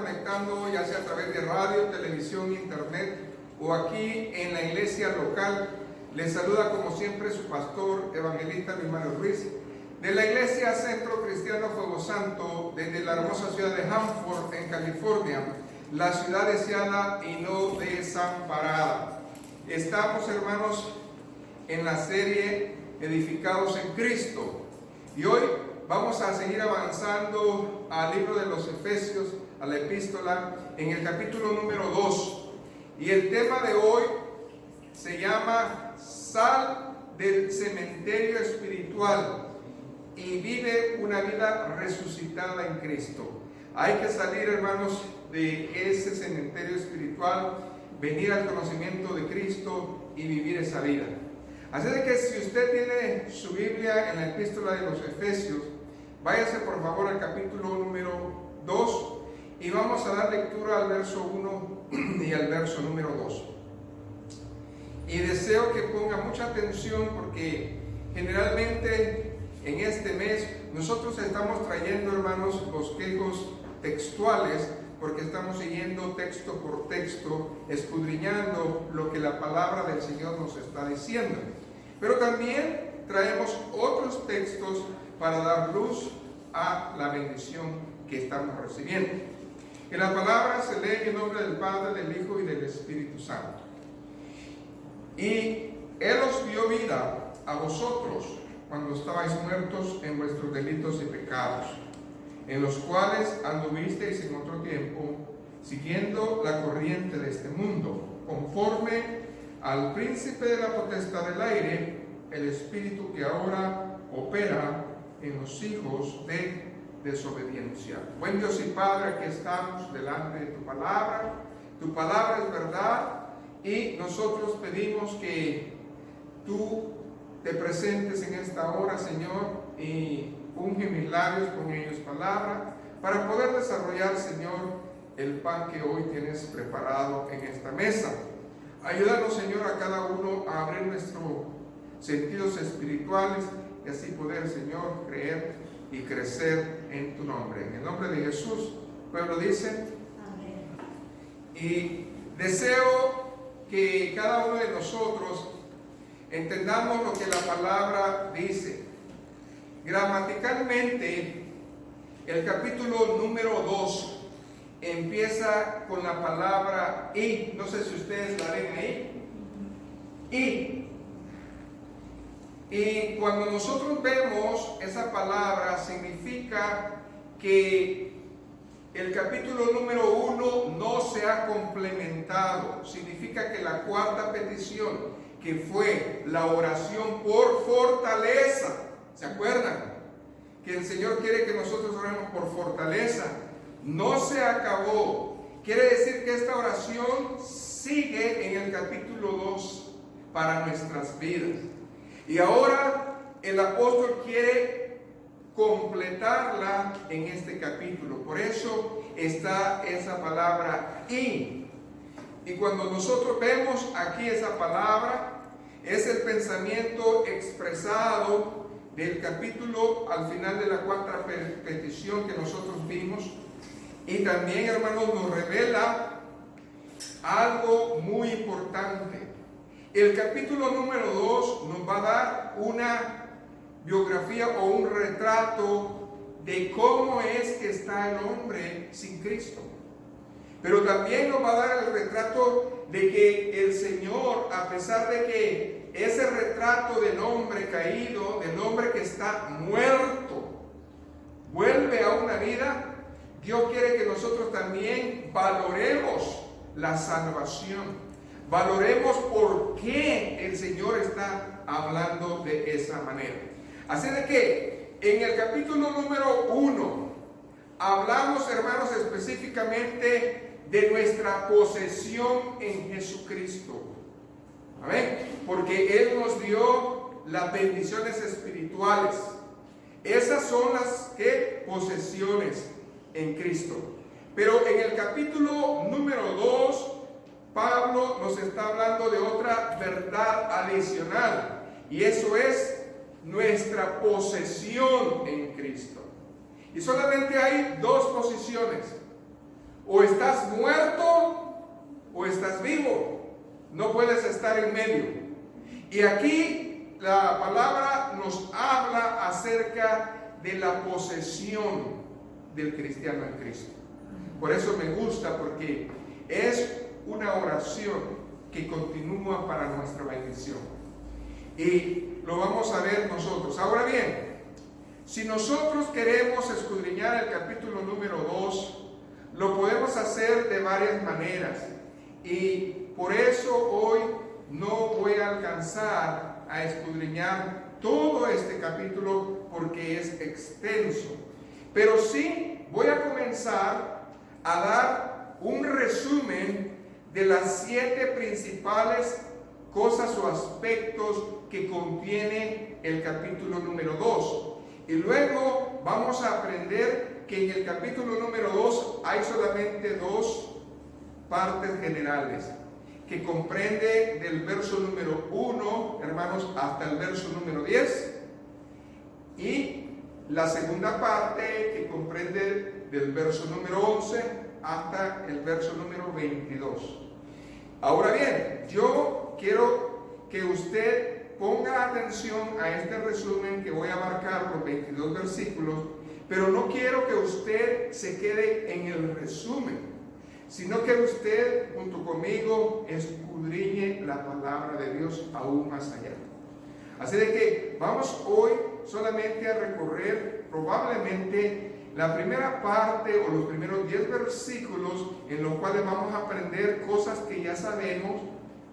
conectando, ya sea a través de radio, televisión, internet o aquí en la iglesia local, les saluda como siempre su pastor evangelista Luis Mario Ruiz de la iglesia Centro Cristiano Fuego Santo desde la hermosa ciudad de Hanford en California, la ciudad deseada y no desamparada. Estamos, hermanos, en la serie Edificados en Cristo y hoy vamos a seguir avanzando al libro de los Efesios, a la epístola, en el capítulo número 2. Y el tema de hoy se llama Sal del cementerio espiritual y vive una vida resucitada en Cristo. Hay que salir, hermanos, de ese cementerio espiritual, venir al conocimiento de Cristo y vivir esa vida. Así de que si usted tiene su Biblia en la epístola de los Efesios, váyase por favor al capítulo número 2 y vamos a dar lectura al verso 1 y al verso número 2. Y deseo que ponga mucha atención porque generalmente en este mes nosotros estamos trayendo, hermanos, bosquejos textuales porque estamos siguiendo texto por texto, escudriñando lo que la palabra del Señor nos está diciendo. Pero también traemos otros textos para dar luz a la bendición que estamos recibiendo. En la palabra se lee en el nombre del Padre, del Hijo y del Espíritu Santo. Y Él os dio vida a vosotros cuando estabais muertos en vuestros delitos y pecados, en los cuales anduvisteis en otro tiempo, siguiendo la corriente de este mundo, conforme al príncipe de la potestad del aire, el espíritu que ahora opera en los hijos de desobediencia. Buen Dios y Padre, aquí estamos delante de tu palabra. Tu palabra es verdad y nosotros pedimos que tú te presentes en esta hora, Señor, y unge mis labios con ellos palabra para poder desarrollar, Señor, el pan que hoy tienes preparado en esta mesa. Ayúdanos, Señor, a cada uno a abrir nuestros sentidos espirituales y así poder, Señor, creer y crecer en tu nombre. En el nombre de Jesús, el pueblo dice amén. Y deseo que cada uno de nosotros entendamos lo que la palabra dice. Gramaticalmente, el capítulo número 2 empieza con la palabra y. No sé si ustedes la ven ahí. Y cuando nosotros vemos esa palabra, significa que el capítulo número 1 no se ha complementado. Significa que la cuarta petición, que fue la oración por fortaleza, ¿se acuerdan? Que el Señor quiere que nosotros oremos por fortaleza. No se acabó. Quiere decir que esta oración sigue en el capítulo 2 para nuestras vidas. Y ahora el apóstol quiere completarla en este capítulo. Por eso está esa palabra y. Y cuando nosotros vemos aquí esa palabra, es el pensamiento expresado del capítulo al final de la cuarta petición que nosotros vimos. Y también, hermanos, nos revela algo muy importante. El capítulo número 2 nos va a dar una biografía o un retrato de cómo es que está el hombre sin Cristo. Pero también nos va a dar el retrato de que el Señor, a pesar de que ese retrato del hombre caído, del hombre que está muerto, vuelve a una vida, Dios quiere que nosotros también valoremos la salvación. Valoremos por qué el Señor está hablando de esa manera. Así de que en el capítulo número 1 hablamos, hermanos, específicamente de nuestra posesión en Jesucristo. Amén. Porque Él nos dio las bendiciones espirituales. Esas son las posesiones en Cristo. Pero en el capítulo número 2 Pablo nos está hablando de otra verdad adicional, y eso es nuestra posesión en Cristo. Y solamente hay dos posiciones. O estás muerto o estás vivo. No puedes estar en medio. Y aquí la palabra nos habla acerca de la posesión del cristiano en Cristo. Por eso me gusta, porque es una oración que continúa para nuestra bendición. Y lo vamos a ver nosotros. Ahora bien, si nosotros queremos escudriñar el capítulo número 2, lo podemos hacer de varias maneras. Y por eso hoy no voy a alcanzar a escudriñar todo este capítulo porque es extenso. Pero sí voy a comenzar a dar un resumen de las 7 principales cosas o aspectos que contiene el capítulo número 2. Y luego vamos a aprender que en el capítulo número 2 hay solamente 2 partes generales, que comprende del verso número 1, hermanos, hasta el verso número 10, y la segunda parte que comprende del verso número 11 hasta el verso número 22. Ahora bien, yo quiero que usted ponga atención a este resumen que voy a marcar los 22 versículos, pero no quiero que usted se quede en el resumen, sino que usted junto conmigo escudriñe la palabra de Dios aún más allá. Así de que vamos hoy solamente a recorrer probablemente la primera parte o los primeros 10 versículos, en los cuales vamos a aprender cosas que ya sabemos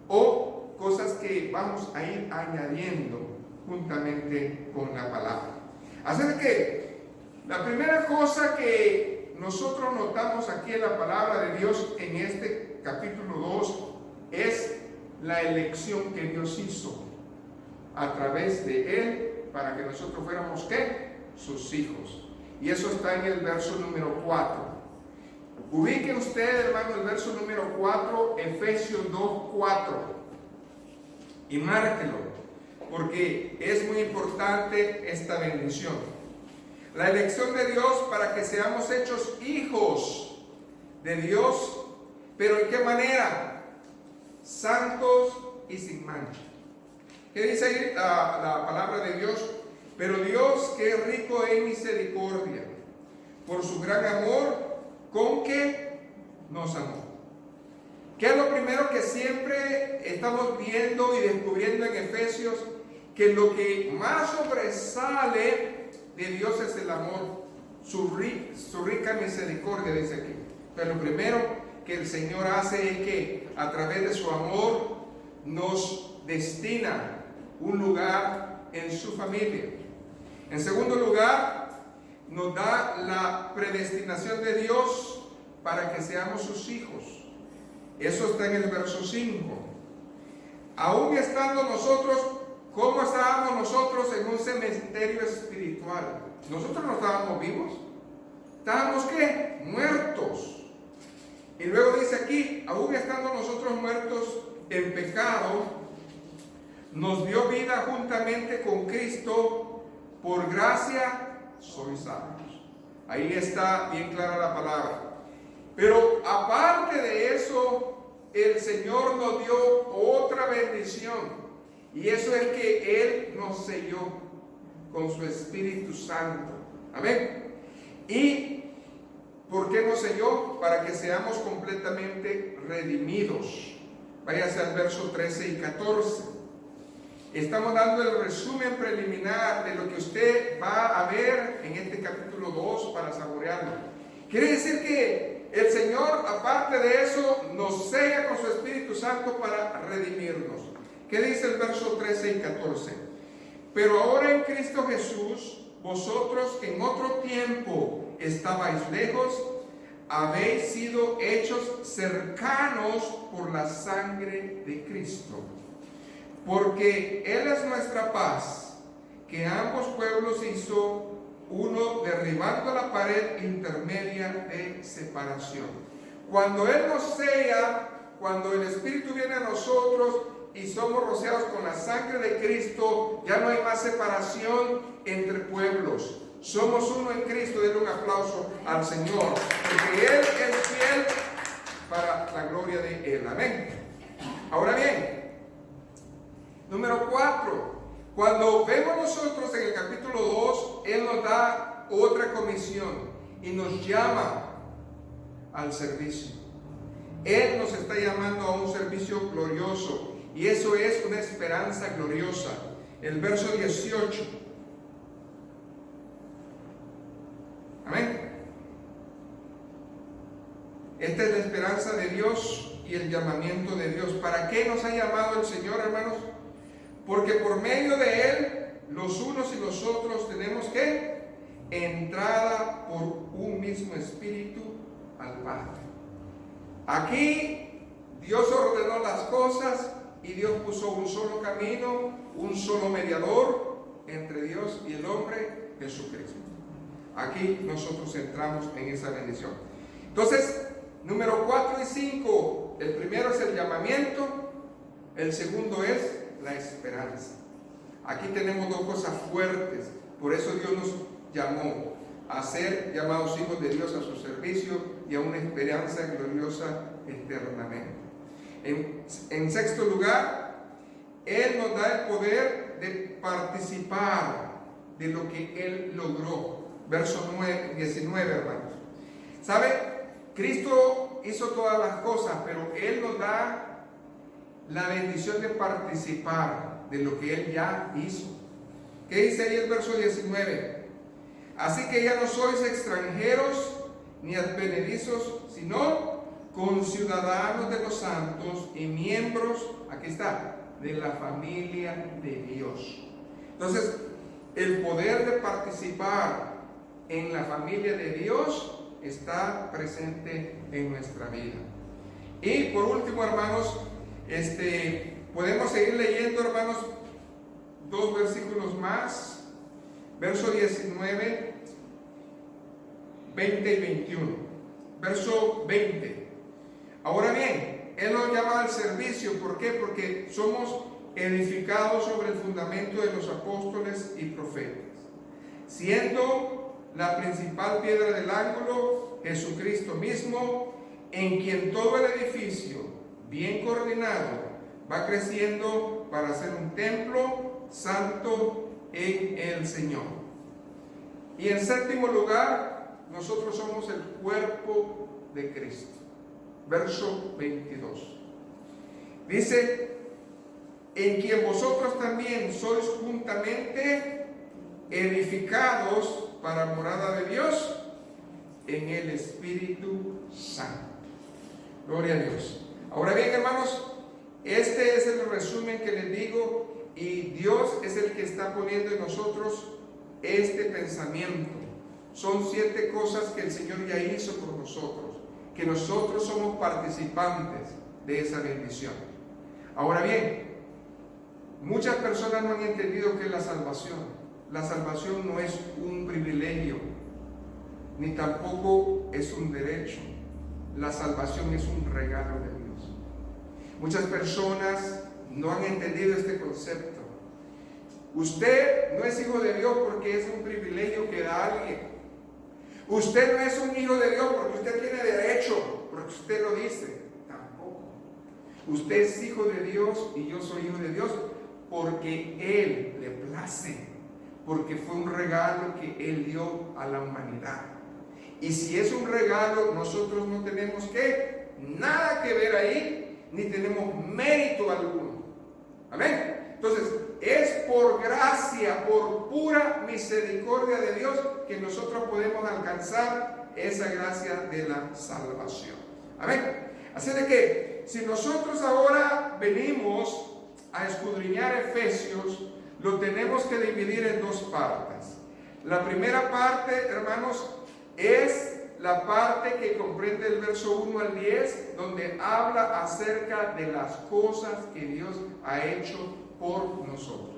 o cosas que vamos a ir añadiendo juntamente con la palabra. Así de que la primera cosa que nosotros notamos aquí en la palabra de Dios en este capítulo 2 es la elección que Dios hizo a través de Él para que nosotros fuéramos ¿qué? Sus hijos. Y eso está en el verso número 4. Ubique usted, hermano, el verso número 4, Efesios 2:4. Y márquelo, porque es muy importante esta bendición. La elección de Dios para que seamos hechos hijos de Dios, pero ¿en qué manera? Santos y sin mancha. ¿Qué dice ahí la palabra de Dios? Pero Dios, que es rico en misericordia, por su gran amor, con que nos amó. ¿Qué es lo primero que siempre estamos viendo y descubriendo en Efesios? Que lo que más sobresale de Dios es el amor, su rica misericordia, dice aquí. Pero lo primero que el Señor hace es que a través de su amor nos destina un lugar en su familia. En segundo lugar, nos da la predestinación de Dios para que seamos sus hijos. Eso está en el verso 5. Aún estando nosotros, ¿cómo estábamos nosotros en un cementerio espiritual? Nosotros no estábamos vivos. ¿Estábamos qué? Muertos. Y luego dice aquí, aún estando nosotros muertos en pecado, nos dio vida juntamente con Cristo. Por gracia sois salvos. Ahí está bien clara la palabra. Pero aparte de eso, el Señor nos dio otra bendición. Y eso es que Él nos selló con su Espíritu Santo. Amén. ¿Y por qué nos selló? Para que seamos completamente redimidos. Váyase al verso 13 y 14. Estamos dando el resumen preliminar de lo que usted va a ver en este capítulo 2 para saborearlo. Quiere decir que el Señor, aparte de eso, nos sella con su Espíritu Santo para redimirnos. ¿Qué dice el verso 13 y 14? Pero ahora en Cristo Jesús, vosotros que en otro tiempo estabais lejos, habéis sido hechos cercanos por la sangre de Cristo. Porque Él es nuestra paz, que ambos pueblos hizo uno, derribando la pared intermedia de separación. Cuando Él nos sella, cuando el Espíritu viene a nosotros y somos rociados con la sangre de Cristo, ya no hay más separación entre pueblos. Somos uno en Cristo. Denle un aplauso al Señor, porque Él es fiel para la gloria de Él. Amén. Ahora bien, número 4. Cuando vemos nosotros en el capítulo 2, Él nos da otra comisión y nos llama al servicio. Él nos está llamando a un servicio glorioso, y eso es una esperanza gloriosa. El verso 18. Amén. Esta es la esperanza de Dios y el llamamiento de Dios. ¿Para qué nos ha llamado el Señor, hermanos? Porque por medio de Él, los unos y los otros tenemos que entrada por un mismo espíritu al Padre. Aquí Dios ordenó las cosas y Dios puso un solo camino, un solo mediador entre Dios y el hombre, Jesucristo. Aquí nosotros entramos en esa bendición. Entonces, número 4 y 5, el primero es el llamamiento, el segundo es la esperanza. Aquí tenemos dos cosas fuertes. Por eso Dios nos llamó a ser llamados hijos de Dios a su servicio y a una esperanza gloriosa eternamente. En sexto lugar, Él nos da el poder de participar de lo que Él logró. Verso 19, hermanos. ¿Sabe? Cristo hizo todas las cosas, pero Él nos da la bendición de participar de lo que Él ya hizo. ¿Qué dice ahí el verso 19? Así que ya no sois extranjeros ni advenedizos, sino conciudadanos de los santos y miembros, aquí está, de la familia de Dios. Entonces, el poder de participar en la familia de Dios está presente en nuestra vida. Y por último, hermanos, podemos seguir leyendo, hermanos, 2 versículos más. Verso 19, 20 y 21. Verso 20. Ahora bien, Él nos llama al servicio. ¿Por qué? Porque somos edificados sobre el fundamento de los apóstoles y profetas, siendo la principal piedra del ángulo Jesucristo mismo, en quien todo el edificio, bien coordinado, va creciendo para ser un templo santo en el Señor. Y en séptimo lugar, nosotros somos el cuerpo de Cristo. Verso 22. Dice: en quien vosotros también sois juntamente edificados para morada de Dios en el Espíritu Santo. Gloria a Dios. Ahora bien, hermanos, este es el resumen que les digo, y Dios es el que está poniendo en nosotros este pensamiento. Son 7 cosas que el Señor ya hizo por nosotros, que nosotros somos participantes de esa bendición. Ahora bien, muchas personas no han entendido qué es la salvación. La salvación no es un privilegio, ni tampoco es un derecho. La salvación es un regalo de Dios. Muchas personas no han entendido este concepto. Usted no es hijo de Dios porque es un privilegio que da alguien. Usted no es un hijo de Dios porque usted tiene derecho, porque usted lo dice. Tampoco. Usted es hijo de Dios y yo soy hijo de Dios porque Él le place, porque fue un regalo que Él dio a la humanidad. Y si es un regalo, nosotros no tenemos nada que ver ahí, ni tenemos mérito alguno. Amén. Entonces, es por gracia, por pura misericordia de Dios que nosotros podemos alcanzar esa gracia de la salvación. Amén. Así de que, si nosotros ahora venimos a escudriñar Efesios, lo tenemos que dividir en 2 partes. La primera parte, hermanos, es la parte que comprende el verso 1 al 10, donde habla acerca de las cosas que Dios ha hecho por nosotros.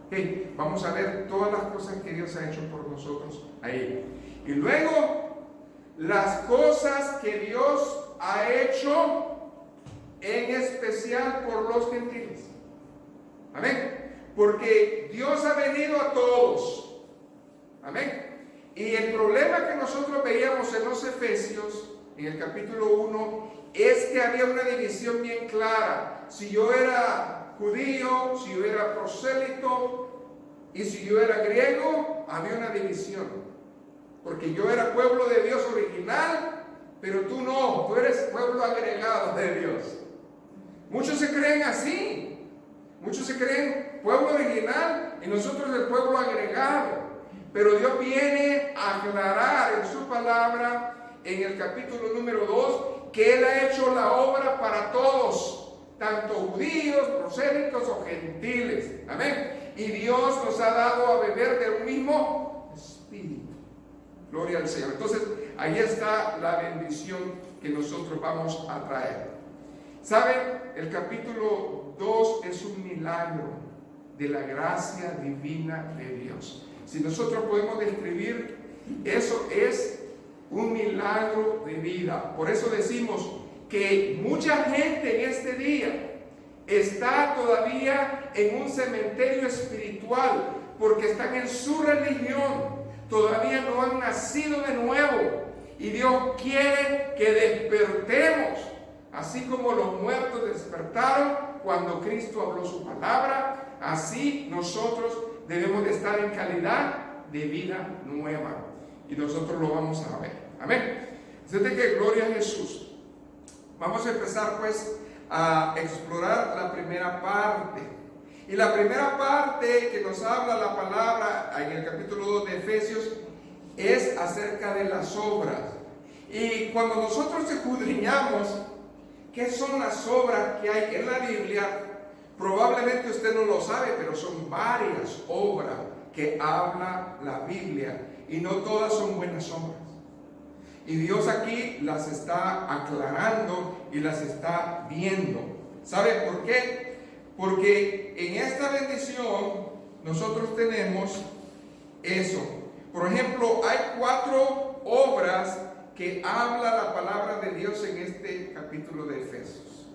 Okay, vamos a ver todas las cosas que Dios ha hecho por nosotros ahí. Y luego, las cosas que Dios ha hecho en especial por los gentiles. Amén. Porque Dios ha venido a todos. Amén. Y el problema que nosotros veíamos en los Efesios, en el capítulo 1, es que había una división bien clara. Si yo era judío, si yo era prosélito y si yo era griego, había una división. Porque yo era pueblo de Dios original, pero tú no, tú eres pueblo agregado de Dios. Muchos se creen así. Muchos se creen pueblo original y nosotros el pueblo agregado. Pero Dios viene a aclarar en su palabra, en el capítulo número 2, que Él ha hecho la obra para todos, tanto judíos, prosélitos o gentiles. Amén. Y Dios nos ha dado a beber del mismo Espíritu. Gloria al Señor. Entonces, ahí está la bendición que nosotros vamos a traer. ¿Saben? El capítulo 2 es un milagro de la gracia divina de Dios. Si nosotros podemos describir, eso es un milagro de vida. Por eso decimos que mucha gente en este día está todavía en un cementerio espiritual porque están en su religión, todavía no han nacido de nuevo y Dios quiere que despertemos, así como los muertos despertaron cuando Cristo habló su palabra. Así nosotros debemos de estar en calidad de vida nueva y nosotros lo vamos a ver. Amén. Así que gloria a Jesús. Vamos a empezar pues a explorar la primera parte. Y la primera parte que nos habla la palabra en el capítulo 2 de Efesios es acerca de las obras. Y cuando nosotros escudriñamos qué son las obras que hay en la Biblia, probablemente usted no lo sabe, pero son varias obras que habla la Biblia y no todas son buenas obras. Y Dios aquí las está aclarando y las está viendo. ¿Sabe por qué? Porque en esta bendición nosotros tenemos eso. Por ejemplo, hay 4 obras que habla la palabra de Dios en este capítulo de Efesios.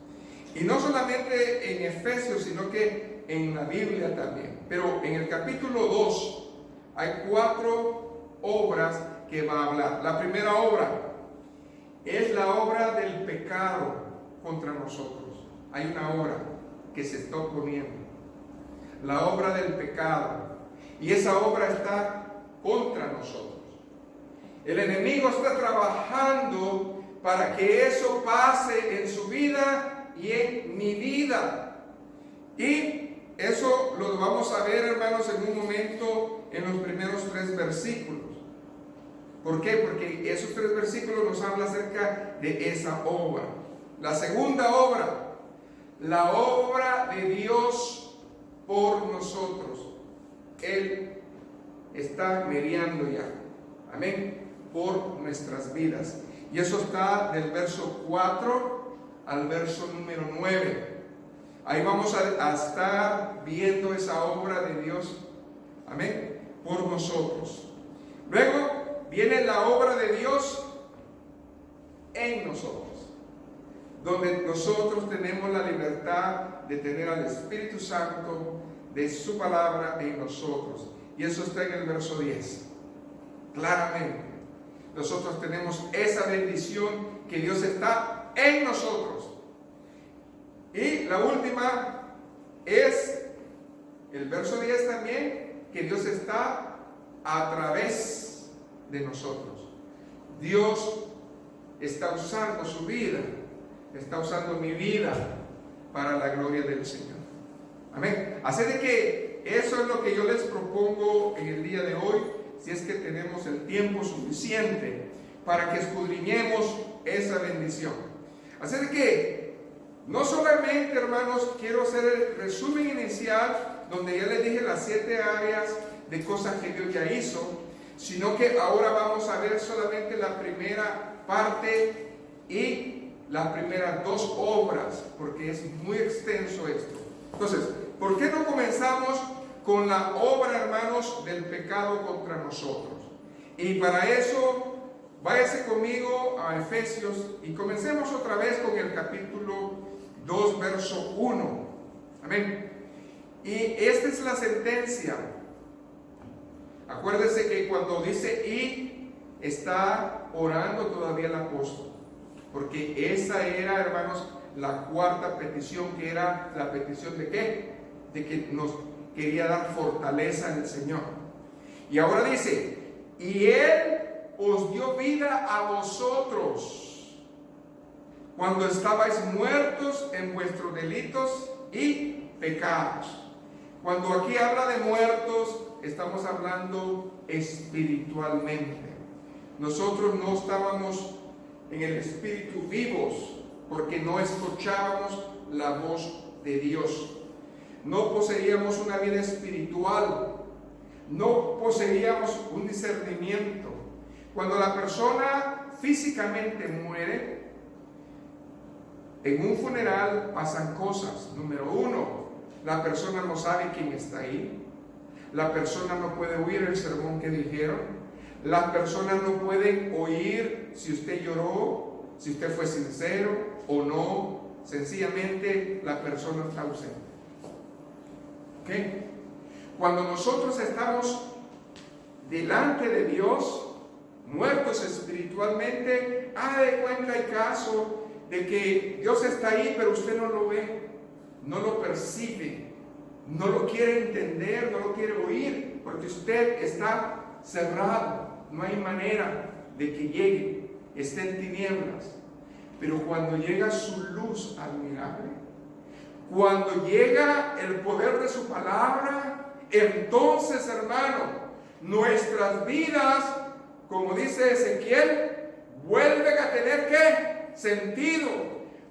Y no solamente en Efesios, sino que en la Biblia también. Pero en el capítulo 2 hay 4 obras que va a hablar. La primera obra es la obra del pecado contra nosotros. Hay una obra que se está oponiendo, la obra del pecado, y esa obra está contra nosotros. El enemigo está trabajando para que eso pase en su vida y en mi vida. Y eso lo vamos a ver, hermanos, en un momento en los primeros 3 versículos. ¿Por qué? Porque esos 3 versículos nos hablan acerca de esa obra. La segunda obra, la obra de Dios por nosotros. Él está mediando ya, amén, por nuestras vidas. Y eso está del verso 4 al verso número 9. Ahí vamos a estar viendo esa obra de Dios, amén, por nosotros. Luego viene la obra de Dios en nosotros, donde nosotros tenemos la libertad de tener al Espíritu Santo de su palabra en nosotros. Y eso está en el verso 10. Claramente, nosotros tenemos esa bendición que Dios está en nosotros. Y la última es el verso 10 también, que Dios está a través de nosotros. Dios está usando su vida, está usando mi vida para la gloria del Señor. Amén. Así de que eso es lo que yo les propongo en el día de hoy, si es que tenemos el tiempo suficiente para que escudriñemos esa bendición. Así de que no solamente, hermanos, quiero hacer el resumen inicial, donde ya les dije las 7 áreas de cosas que Dios ya hizo, sino que ahora vamos a ver solamente la primera parte y las primeras 2 obras, porque es muy extenso esto. Entonces, ¿por qué no comenzamos con la obra, hermanos, del pecado contra nosotros? Y para eso, váyase conmigo a Efesios y comencemos otra vez con el capítulo 2, verso 1. Amén. Y esta es la sentencia. Acuérdese que cuando dice y, está orando todavía el apóstol. Porque esa era, hermanos, la cuarta petición, que era la petición de ¿qué? De que nos quería dar fortaleza en el Señor. Y ahora dice, y Él os dio vida a vosotros cuando estabais muertos en vuestros delitos y pecados. Cuando aquí habla de muertos, estamos hablando espiritualmente. Nosotros no estábamos en el espíritu vivos porque no escuchábamos la voz de Dios. No poseíamos una vida espiritual. No poseíamos un discernimiento. Cuando la persona físicamente muere, en un funeral pasan cosas. Número uno, la persona no sabe quién está ahí. La persona no puede oír el sermón que dijeron. Las personas no pueden oír si usted lloró, si usted fue sincero o no. Sencillamente la persona está ausente. ¿Ok? Cuando nosotros estamos delante de Dios, muertos espiritualmente, haga de cuenta y caso de que Dios está ahí, pero usted no lo ve, no lo percibe, no lo quiere entender, no lo quiere oír, porque usted está cerrado, no hay manera de que llegue, está en tinieblas. Pero cuando llega su luz admirable, cuando llega el poder de su palabra, entonces, hermano, nuestras vidas, como dice Ezequiel, vuelven a tener ¿qué? Sentido,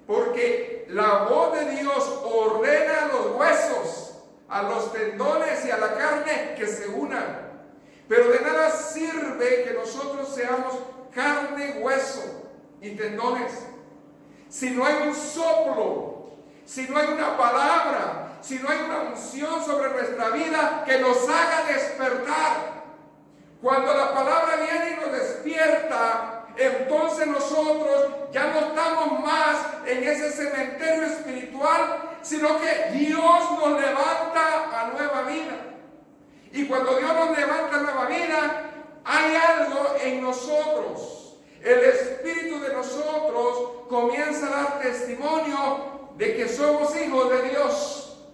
porque la voz de Dios ordena a los huesos, a los tendones y a la carne que se unan. Pero de nada sirve que nosotros seamos carne, hueso y tendones si no hay un soplo, si no hay una palabra, si no hay una unción sobre nuestra vida que nos haga despertar. Cuando la palabra viene y nos despierta, entonces nosotros ya no estamos más en ese cementerio espiritual, sino que Dios nos levanta a nueva vida. Y cuando Dios nos levanta a nueva vida, hay algo en nosotros. El espíritu de nosotros comienza a dar testimonio de que somos hijos de Dios.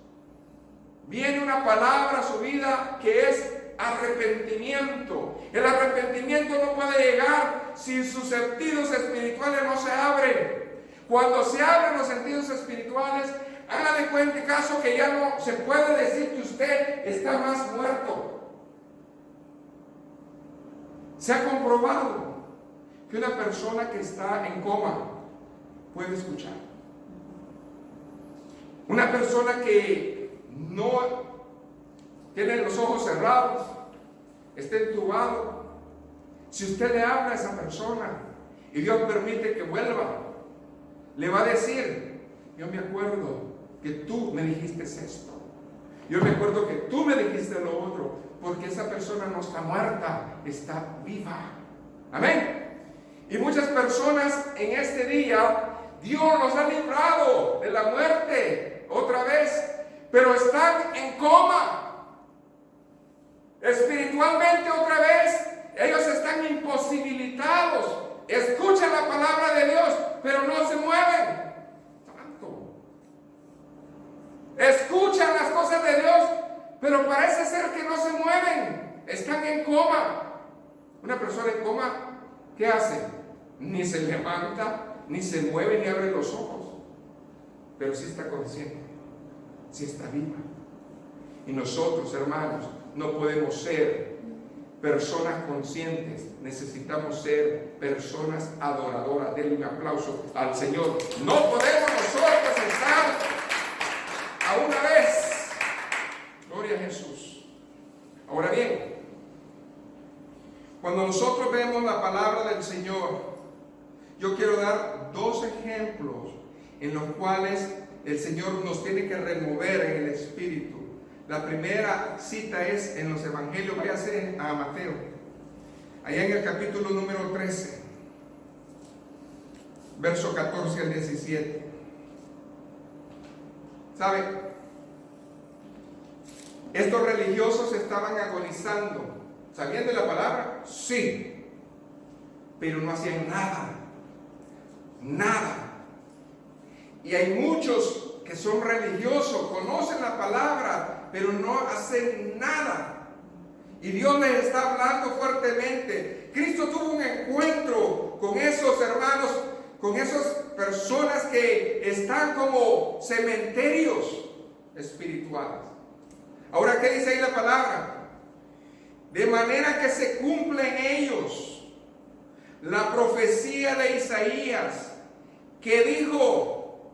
Viene una palabra a su vida que es arrepentimiento. El arrepentimiento no puede llegar si sus sentidos espirituales no se abren. Cuando se abren los sentidos espirituales, haga de cuenta caso que ya no se puede decir que usted está más muerto. Se ha comprobado que una persona que está en coma puede escuchar. Una persona que no tiene los ojos cerrados, está entubado, si usted le habla a esa persona y Dios permite que vuelva, le va a decir: yo me acuerdo que tú me dijiste esto, yo me acuerdo que tú me dijiste lo otro, porque esa persona no está muerta, está viva. Amén. Y muchas personas en este día, Dios los ha librado de la muerte otra vez, pero están en coma. Espiritualmente otra vez, ellos están imposibilitados. Escuchan la palabra de Dios, pero no se mueven. Tanto. Escuchan las cosas de Dios, pero parece ser que no se mueven. Están en coma. Una persona en coma, ¿qué hace? Ni se levanta, ni se mueve, ni abre los ojos. Pero sí está consciente, sí está viva. Y nosotros, hermanos, no podemos ser personas conscientes, necesitamos ser personas adoradoras. Denle un aplauso al Señor. No podemos nosotros estar a una vez. Gloria a Jesús. Ahora bien, cuando nosotros vemos la palabra del Señor, yo quiero dar dos ejemplos en los cuales el Señor nos tiene que remover en el espíritu. La primera cita es en los evangelios. Váyase a Mateo, allá en el capítulo número 13, verso 14 al 17. ¿Sabe? Estos religiosos estaban agonizando ¿Sabían de la palabra? Sí. Pero no hacían nada. Nada. Y hay muchos que son religiosos, conocen la palabra, pero no hacen nada. Y Dios les está hablando fuertemente. Cristo tuvo un encuentro con esos hermanos, con esas personas que están como cementerios espirituales. Ahora, ¿qué dice ahí la palabra? De manera que se cumple en ellos la profecía de Isaías, que dijo: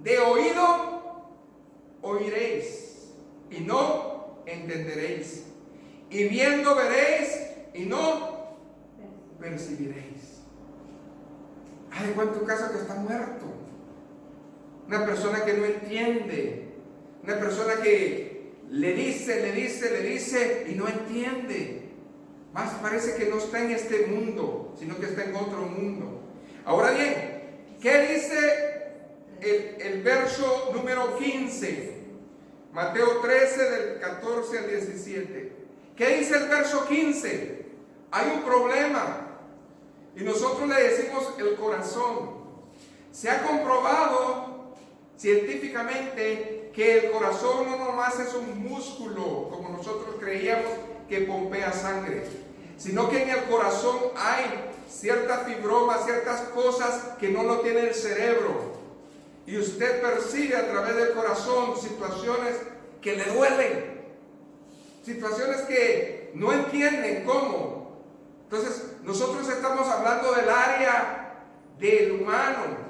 de oído oiréis y no entenderéis, y viendo veréis y no percibiréis. Ay, ¿cuánto caso que está muerto? Una persona que no entiende, una persona que le dice y no entiende. Más parece que no está en este mundo, sino que está en otro mundo. Ahora bien, ¿qué dice el verso número 15? Mateo 13 del 14 al 17. ¿Qué dice el verso 15? Hay un problema y nosotros le decimos el corazón. Se ha comprobado científicamente que el corazón no nomás es un músculo, como nosotros creíamos, que pompea sangre, sino que en el corazón hay ciertas fibromas, ciertas cosas que no lo tiene el cerebro. Y usted percibe a través del corazón situaciones que le duelen, situaciones que no entienden cómo. Entonces, nosotros estamos hablando del área del humano,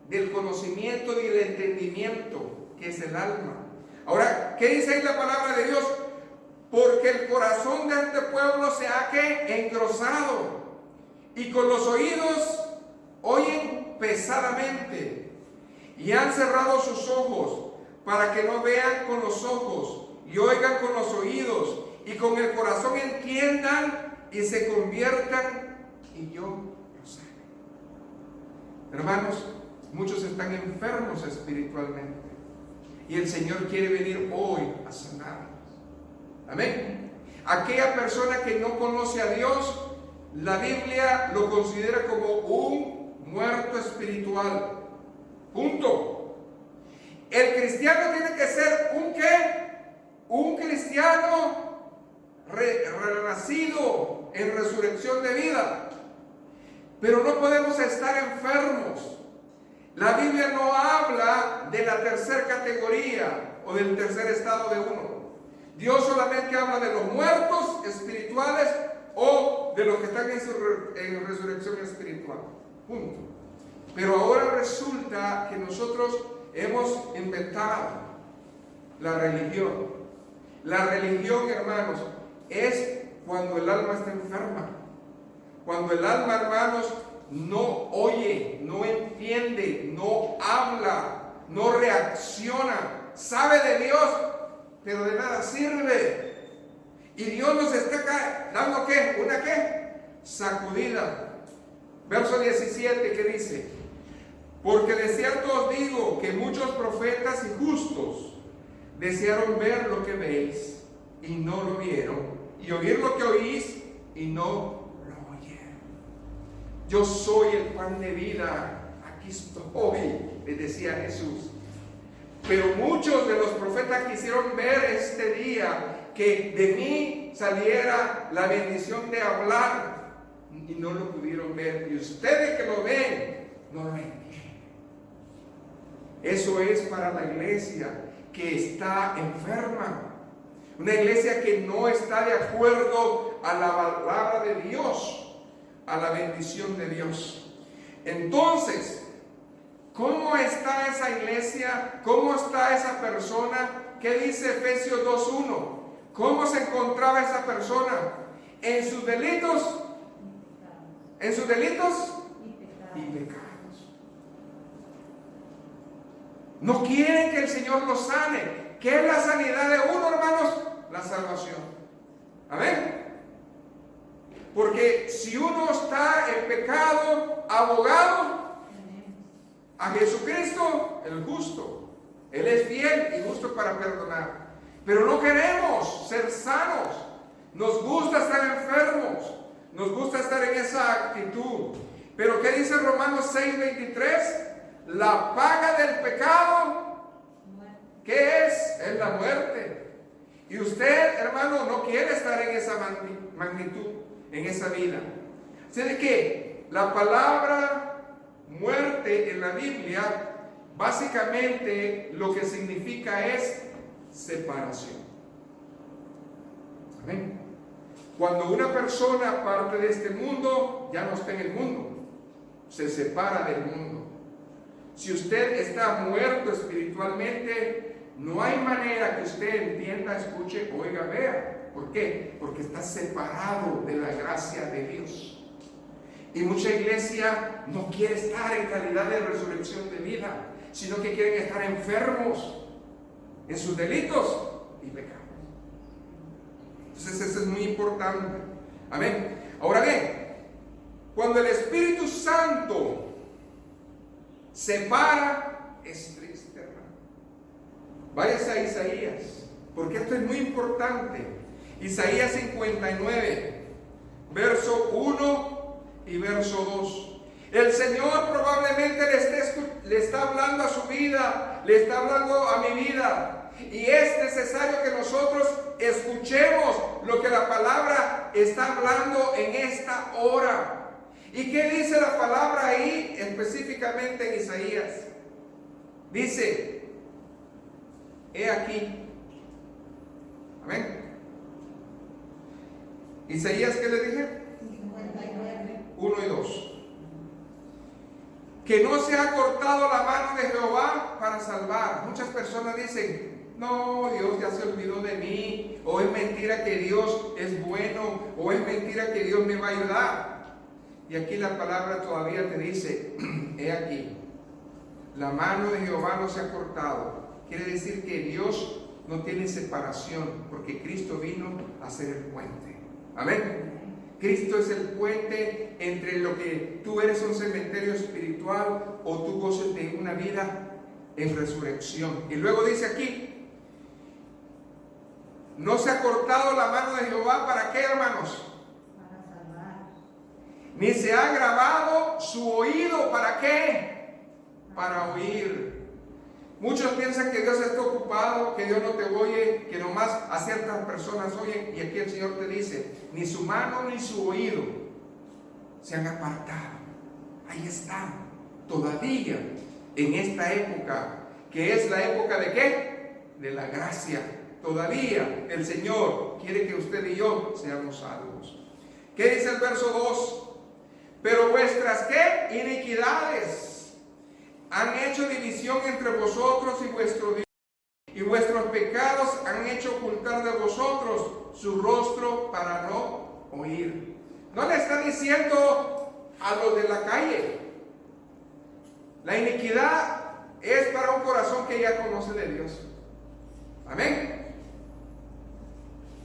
del conocimiento y del entendimiento, que es el alma. Ahora, ¿qué dice ahí la palabra de Dios? Porque el corazón de este pueblo se ha engrosado, y con los oídos oyen pesadamente, y han cerrado sus ojos para que no vean con los ojos y oigan con los oídos, y con el corazón entiendan y se conviertan y yo lo sane. Hermanos, muchos están enfermos espiritualmente y el Señor quiere venir hoy a sanarlos. Amén. Aquella persona que no conoce a Dios, la Biblia lo considera como un muerto espiritual. Punto. El cristiano tiene que ser ¿un qué? Un cristiano renacido en resurrección de vida. Pero no podemos estar enfermos. La Biblia no habla de la tercera categoría o del tercer estado de uno. Dios solamente habla de los muertos espirituales o de los que están en resurrección espiritual. Punto. Pero ahora resulta que nosotros hemos inventado la religión. La religión, hermanos, es cuando el alma está enferma. Cuando el alma, hermanos, no oye, no entiende, no habla, no reacciona, sabe de Dios, pero de nada sirve. Y Dios nos está dando ¿qué? ¿Una qué? Sacudida. Verso 17, ¿qué dice? Porque de cierto os digo que muchos profetas y justos desearon ver lo que veis y no lo vieron, y oír lo que oís y no lo oyeron. Yo soy el pan de vida, aquí estoy, le decía Jesús. Pero muchos de los profetas quisieron ver este día que de mí saliera la bendición de hablar, y no lo pudieron ver. Y ustedes que lo ven, no lo entienden. Eso es para la iglesia que está enferma. Una iglesia que no está de acuerdo a la palabra de Dios, a la bendición de Dios. Entonces, ¿cómo está esa iglesia? ¿Cómo está esa persona? ¿Qué dice Efesios 2:1? ¿Cómo se encontraba esa persona? En sus delitos y pecados. No quieren que el Señor los sane. ¿Qué es la sanidad de uno, hermanos? La salvación. Amén. Porque si uno está en pecado, abogado a Jesucristo, el justo. Él es fiel y justo para perdonar. Pero no queremos ser sanos. Nos gusta estar enfermos, nos gusta estar en esa actitud. Pero ¿qué dice Romanos 6:23? La paga del pecado, ¿qué es? Es la muerte. Y usted, hermano, no quiere estar en esa magnitud, en esa vida. Así de que la palabra muerte en la Biblia, básicamente lo que significa es separación. Amén. Cuando una persona parte de este mundo, ya no está en el mundo, se separa del mundo. Si usted está muerto espiritualmente, no hay manera que usted entienda, escuche, oiga, vea. ¿Por qué? Porque está separado de la gracia de Dios. Y mucha iglesia no quiere estar en calidad de resurrección de vida, sino que quieren estar enfermos en sus delitos y pecados. Entonces eso es muy importante. Amén. Ahora bien, cuando el Espíritu Santo separa, es triste, hermano. Váyase a Isaías, porque esto es muy importante. Isaías 59, verso 1 y verso 2. El Señor probablemente le está hablando a su vida, le está hablando a mi vida. Y es necesario que nosotros escuchemos lo que la palabra está hablando en esta hora. ¿Y qué dice la palabra ahí específicamente en Isaías? Dice, he aquí. Amén. Isaías, ¿qué le dije? 1 y 2. Que no se ha cortado la mano de Jehová para salvar. Muchas personas dicen, no, Dios ya se olvidó de mí, o es mentira que Dios es bueno, o es mentira que Dios me va a ayudar. Y aquí la palabra todavía te dice, he aquí, la mano de Jehová no se ha cortado. Quiere decir que Dios no tiene separación, porque Cristo vino a ser el puente. Amén. Cristo es el puente entre lo que tú eres un cementerio espiritual o tú goces de una vida en resurrección. Y luego dice aquí, no se ha cortado la mano de Jehová, ¿para qué, hermanos? Para salvar. Ni se ha grabado su oído, ¿para qué? Para oír. Muchos piensan que Dios está ocupado, que Dios no te oye, que nomás a ciertas personas oyen. Y aquí el Señor te dice, ni su mano ni su oído se han apartado. Ahí están, todavía en esta época, que es la época de ¿qué? De la gracia. Todavía el Señor quiere que usted y yo seamos salvos. ¿Qué dice el verso 2? Pero vuestras ¿qué? Iniquidades han hecho división entre vosotros y vuestro Dios, y vuestros pecados han hecho ocultar de vosotros su rostro para no oír. No le está diciendo a los de la calle. La iniquidad es para un corazón que ya conoce de Dios. Amén.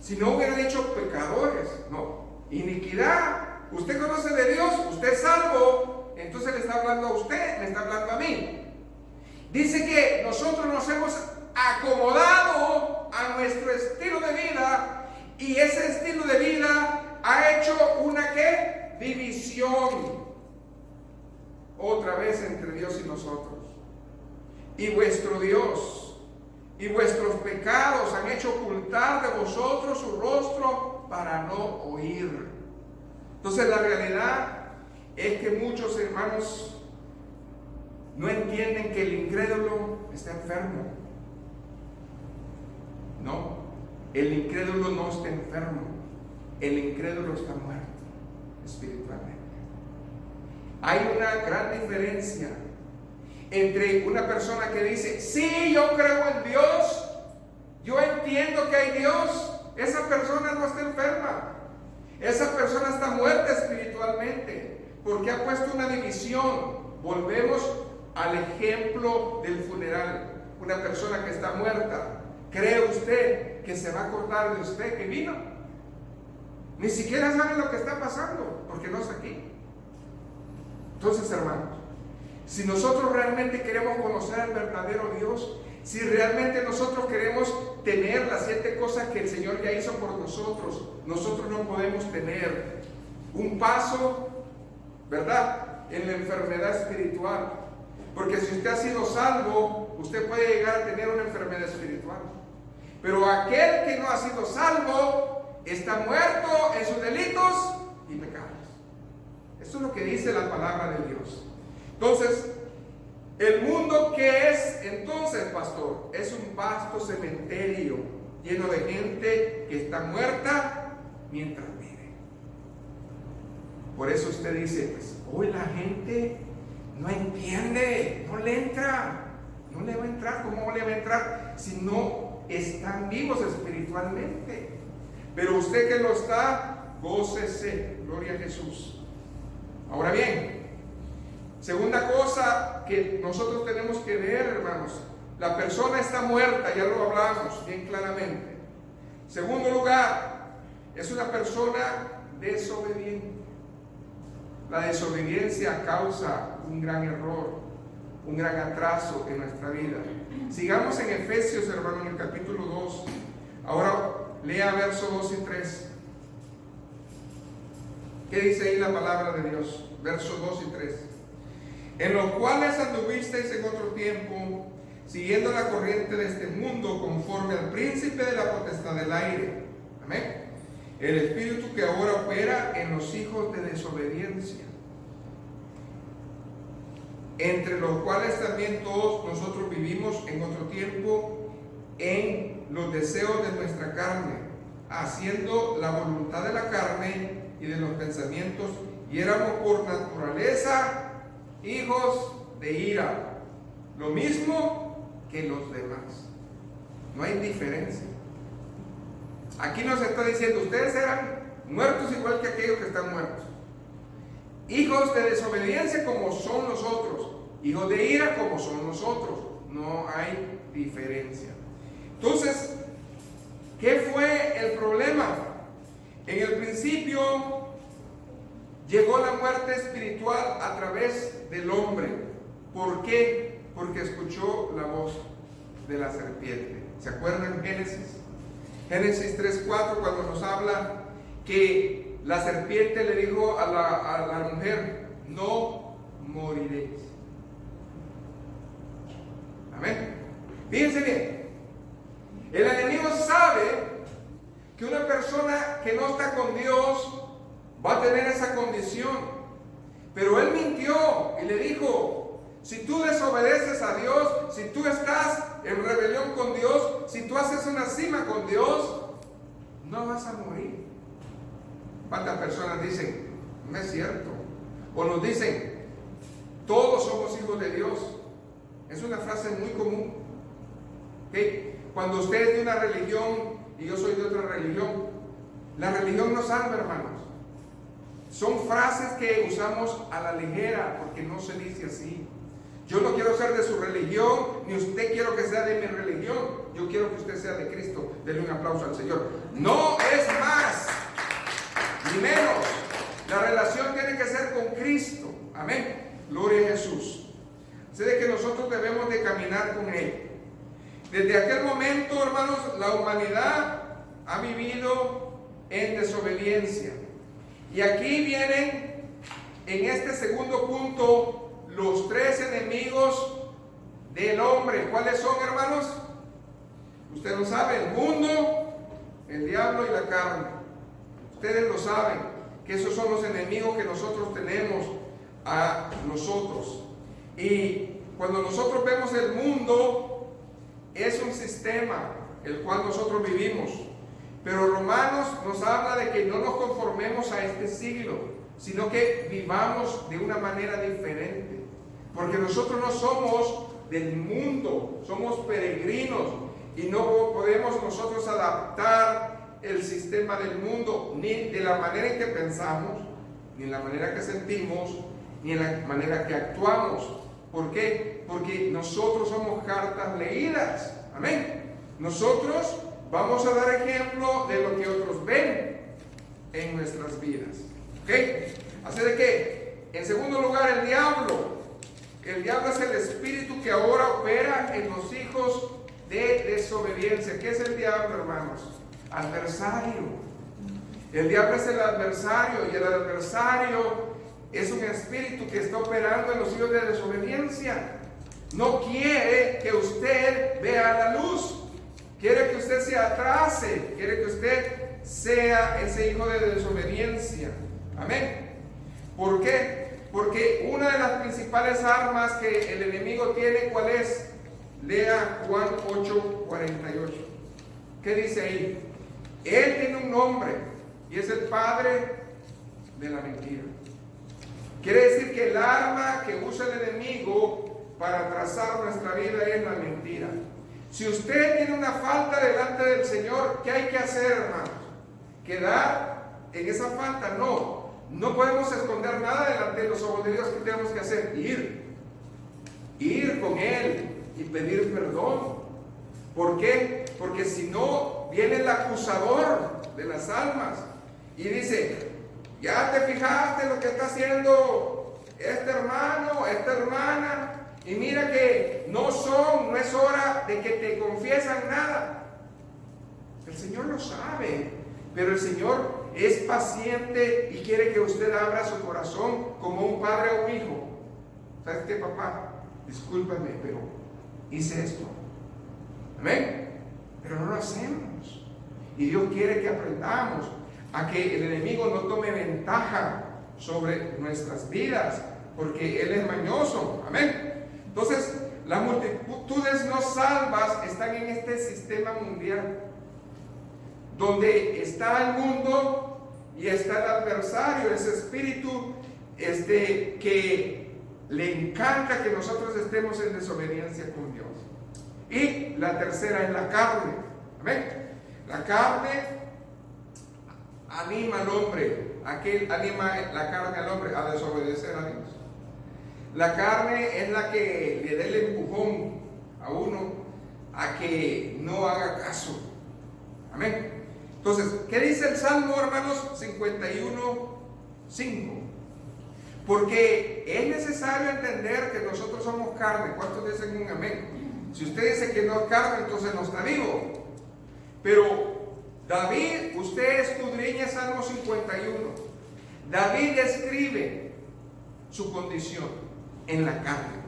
Si no hubiera dicho pecadores, no. Iniquidad, usted conoce de Dios, usted es salvo, entonces le está hablando a usted, le está hablando a mí. Dice que nosotros nos hemos acomodado a nuestro estilo de vida y ese estilo de vida ha hecho una ¿qué? División otra vez entre Dios y nosotros. Y vuestro Dios y vuestros pecados han hecho ocultar de vosotros su rostro para no oír. Entonces la realidad es que muchos hermanos no entienden que el incrédulo está enfermo. No, el incrédulo no está enfermo, el incrédulo está muerto espiritualmente. Hay una gran diferencia entre una persona que dice, sí, yo creo en Dios, yo entiendo que hay Dios. Esa persona no está enferma, esa persona está muerta espiritualmente, porque ha puesto una división. Volvemos al ejemplo del funeral. Una persona que está muerta, ¿cree usted que se va a acordar de usted que vino? Ni siquiera sabe lo que está pasando, porque no está aquí. Entonces, hermanos, si nosotros realmente queremos conocer al verdadero Dios, si realmente nosotros queremos tener las 7 cosas que el Señor ya hizo por nosotros, nosotros no podemos tener un paso, ¿verdad?, en la enfermedad espiritual. Porque si usted ha sido salvo, usted puede llegar a tener una enfermedad espiritual. Pero aquel que no ha sido salvo está muerto en sus delitos y pecados. Esto es lo que dice la palabra de Dios. Entonces, ¿el mundo qué es entonces, pastor? Es un vasto cementerio lleno de gente que está muerta mientras vive. Por eso usted dice, pues hoy la gente no entiende, no le entra, no le va a entrar. ¿Cómo le va a entrar si no están vivos espiritualmente? Pero usted que lo está, gócese, gloria a Jesús. Ahora bien, segunda cosa que nosotros tenemos que ver, hermanos, la persona está muerta, ya lo hablamos bien claramente. Segundo lugar, es una persona desobediente. La desobediencia causa un gran error, un gran atraso en nuestra vida. Sigamos en Efesios, hermano, en el capítulo 2. Ahora lea versos 2 y 3. ¿Qué dice ahí la palabra de Dios? Versos 2 y 3. En los cuales anduvisteis en otro tiempo, siguiendo la corriente de este mundo, conforme al príncipe de la potestad del aire. Amén. El espíritu que ahora opera en los hijos de desobediencia, entre los cuales también todos nosotros vivimos en otro tiempo en los deseos de nuestra carne, haciendo la voluntad de la carne y de los pensamientos, y éramos por naturaleza hijos de ira, lo mismo que los demás. No hay diferencia. Aquí nos está diciendo, ustedes eran muertos igual que aquellos que están muertos, hijos de desobediencia como son nosotros, hijos de ira como son nosotros. No hay diferencia. Entonces, ¿qué fue el problema? En el principio llegó la muerte espiritual a través del hombre. ¿Por qué? Porque escuchó la voz de la serpiente. ¿Se acuerdan Génesis? Génesis 3:4, cuando nos habla que la serpiente le dijo a la mujer, no moriréis. Amén. Fíjense bien, el enemigo sabe que una persona que no está con Dios va a tener esa condición, pero él mintió y le dijo, si tú desobedeces a Dios, si tú estás en rebelión con Dios, si tú haces una cima con Dios, no vas a morir. ¿Cuántas personas dicen, no es cierto? O nos dicen, todos somos hijos de Dios. Es una frase muy común. ¿Okay? Cuando usted es de una religión y yo soy de otra religión, la religión nos salva, hermanos. Son frases que usamos a la ligera porque no se dice así. Yo no quiero ser de su religión, ni usted quiero que sea de mi religión. Yo quiero que usted sea de Cristo. Denle un aplauso al Señor. No es más, ni menos. La relación tiene que ser con Cristo. Amén. Gloria a Jesús. Así de que nosotros debemos de caminar con Él. Desde aquel momento, hermanos, la humanidad ha vivido en desobediencia. Y aquí vienen, en este segundo punto, los 3 enemigos del hombre. ¿Cuáles son, hermanos? Usted lo sabe, el mundo, el diablo y la carne. Ustedes lo saben, que esos son los enemigos que nosotros tenemos a nosotros. Y cuando nosotros vemos el mundo, es un sistema el cual nosotros vivimos. Pero Romanos nos habla de que no nos conformemos a este siglo, sino que vivamos de una manera diferente. Porque nosotros no somos del mundo, somos peregrinos y no podemos nosotros adaptar el sistema del mundo, ni de la manera en que pensamos, ni en la manera que sentimos, ni en la manera que actuamos. ¿Por qué? Porque nosotros somos cartas leídas. Amén. Nosotros vamos a dar ejemplo de lo que otros ven en nuestras vidas. ¿Ok? Así de que, en segundo lugar, el diablo es el espíritu que ahora opera en los hijos de desobediencia. ¿Qué es el diablo, hermanos? Adversario. El diablo es el adversario, y el adversario es un espíritu que está operando en los hijos de desobediencia. No quiere que usted vea la luz, quiere que usted se atrase, quiere que usted sea ese hijo de desobediencia. Amén. ¿Por qué? Porque una de las principales armas que el enemigo tiene, ¿cuál es? Lea Juan 8:48. ¿Qué dice ahí? Él tiene un nombre y es el padre de la mentira. Quiere decir que el arma que usa el enemigo para trazar nuestra vida es la mentira. Si usted tiene una falta delante del Señor, ¿qué hay que hacer, hermanos? ¿Quedar en esa falta? No. No podemos esconder nada delante de los ojos de Dios. ¿Qué tenemos que hacer? Ir con Él y pedir perdón. ¿Por qué? Porque si no, viene el acusador de las almas y dice: ya te fijaste lo que está haciendo este hermano, esta hermana, y mira que no es hora de que te confiesan nada. El Señor lo sabe, pero el Señor es paciente y quiere que usted abra su corazón como un padre a un hijo. ¿Sabes qué, papá? Discúlpame, pero hice esto. Amén. Pero no lo hacemos. Y Dios quiere que aprendamos a que el enemigo no tome ventaja sobre nuestras vidas, porque él es mañoso. Amén. Entonces, las multitudes no salvas están en este sistema mundial, donde está el mundo y está el adversario, ese espíritu que le encanta que nosotros estemos en desobediencia con Dios. Y la tercera es la carne. Amén. La carne anima al hombre, anima la carne al hombre a desobedecer a Dios. La carne es la que le da el empujón a uno a que no haga caso. Amén. Entonces, ¿qué dice el Salmo, hermanos? 51:5. Porque es necesario entender que nosotros somos carne. ¿Cuántos dicen un amén? Si usted dice que no es carne, entonces no está vivo. Pero David, usted escudriña Salmo 51. David describe su condición en la carne.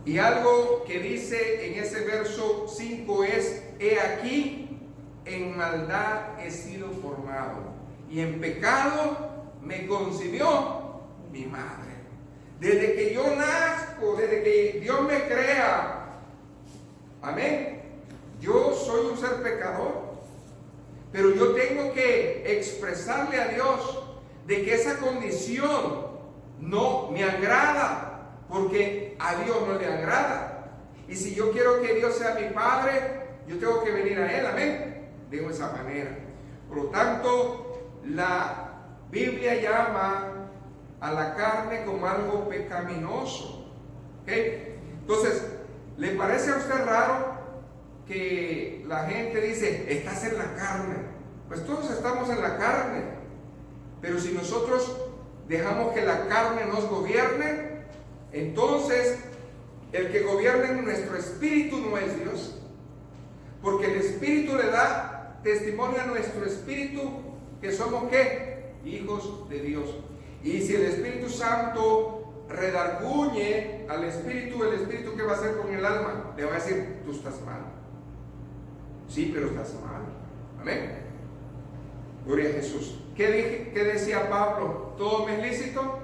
Y algo que dice en ese verso 5 es: he aquí, en maldad he sido formado, y en pecado me concibió mi madre. Desde que yo nazco, desde que Dios me crea, amén, yo soy un ser pecador, pero yo tengo que expresarle a Dios de que esa condición no me agrada, porque a Dios no le agrada. Y si yo quiero que Dios sea mi Padre, yo tengo que venir a Él, amén, de esa manera. Por lo tanto, la Biblia llama a la carne como algo pecaminoso. ¿Okay? Entonces, ¿le parece a usted raro que la gente dice: estás en la carne? Pues todos estamos en la carne, pero si nosotros dejamos que la carne nos gobierne, entonces el que gobierna en nuestro espíritu no es Dios, porque el espíritu le da testimonio a nuestro espíritu que somos ¿qué? Hijos de Dios. Y si el Espíritu Santo redarguye al espíritu, ¿el espíritu qué va a hacer con el alma? Le va a decir: tú estás mal. Sí, pero estás mal. Amén. Gloria a Jesús. ¿Qué decía Pablo? ¿Todo me es lícito?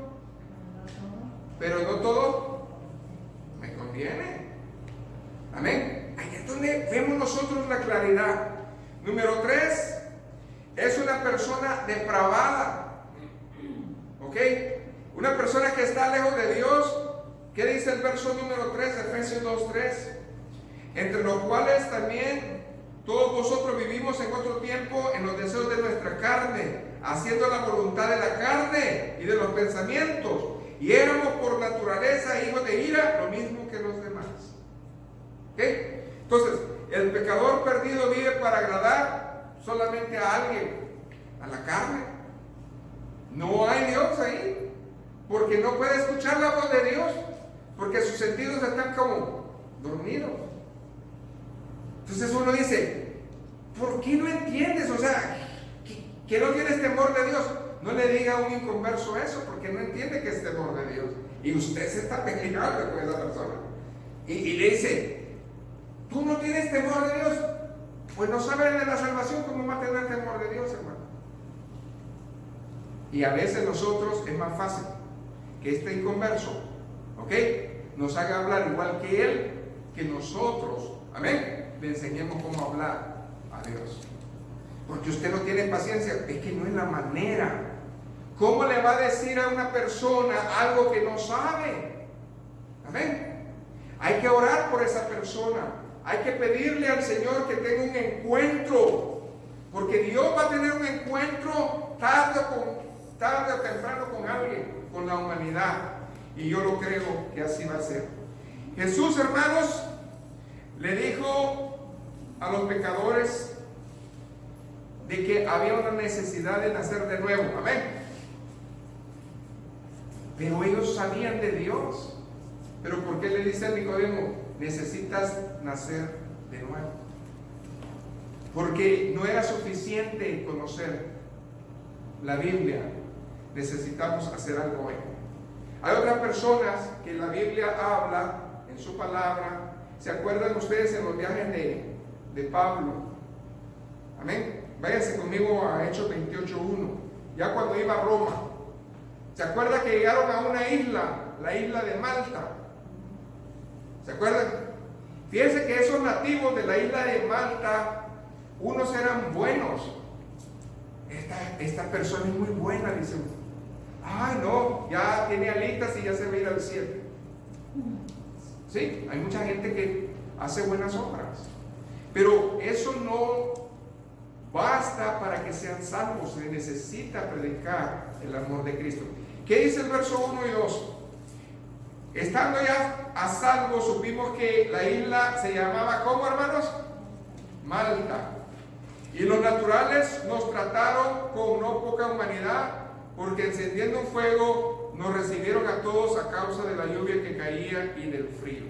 Pero no todo me conviene. Amén. Ahí es donde vemos nosotros la claridad. Número 3, es una persona depravada. ¿Ok? Una persona que está lejos de Dios. ¿Qué dice el verso número 3? Efesios 2:3. Entre los cuales también todos vosotros vivimos en otro tiempo en los deseos de nuestra carne, haciendo la voluntad de la carne y de los pensamientos, y éramos por naturaleza hijos de ira, lo mismo que los demás. ¿Ok? Entonces, el pecador perdido vive para agradar solamente a alguien, a la carne. No hay Dios ahí, porque no puede escuchar la voz de Dios, porque sus sentidos están como dormidos. Entonces uno dice, ¿por qué no entiendes? O sea, que no tienes temor de Dios. No le diga a un inconverso eso, porque no entiende que es temor de Dios. Y usted se está peleando con esa persona. Y le dice, ¿tú no tienes temor de Dios? Pues no sabe de la salvación, ¿cómo va a tener temor de Dios, hermano? Y a veces nosotros es más fácil que este inconverso, ¿ok?, nos haga hablar igual que él, que nosotros, amén, le enseñemos cómo hablar a Dios. Porque usted no tiene paciencia, es que no es la manera. ¿Cómo le va a decir a una persona algo que no sabe? Amén. Hay que orar por esa persona. Hay que pedirle al Señor que tenga un encuentro. Porque Dios va a tener un encuentro tarde o temprano con alguien, con la humanidad. Y yo lo creo que así va a ser. Jesús, hermanos, le dijo a los pecadores de que había una necesidad de nacer de nuevo. Amén. Pero ellos sabían de Dios. Pero ¿por qué le dice a Nicodemo? Necesitas nacer de nuevo. Porque no era suficiente conocer la Biblia. Necesitamos hacer algo hoy. Hay otras personas que la Biblia habla en su palabra. ¿Se acuerdan ustedes en los viajes de Pablo? Amén. Váyanse conmigo a Hechos 28:1. Ya cuando iba a Roma, ¿se acuerdan que llegaron a una isla, la isla de Malta? ¿Se acuerdan? Fíjense que esos nativos de la isla de Malta, unos eran buenos. Esta persona es muy buena, dice uno. Ay, no, ya tiene alitas y ya se va a ir al cielo. Sí, hay mucha gente que hace buenas obras, pero eso no basta para que sean salvos. Se necesita predicar el amor de Cristo. ¿Qué dice el verso 1 y 2? Estando ya a salvo, supimos que la isla se llamaba, ¿cómo, hermanos? Malta. Y los naturales nos trataron con no poca humanidad, porque encendiendo un fuego nos recibieron a todos a causa de la lluvia que caía y del frío.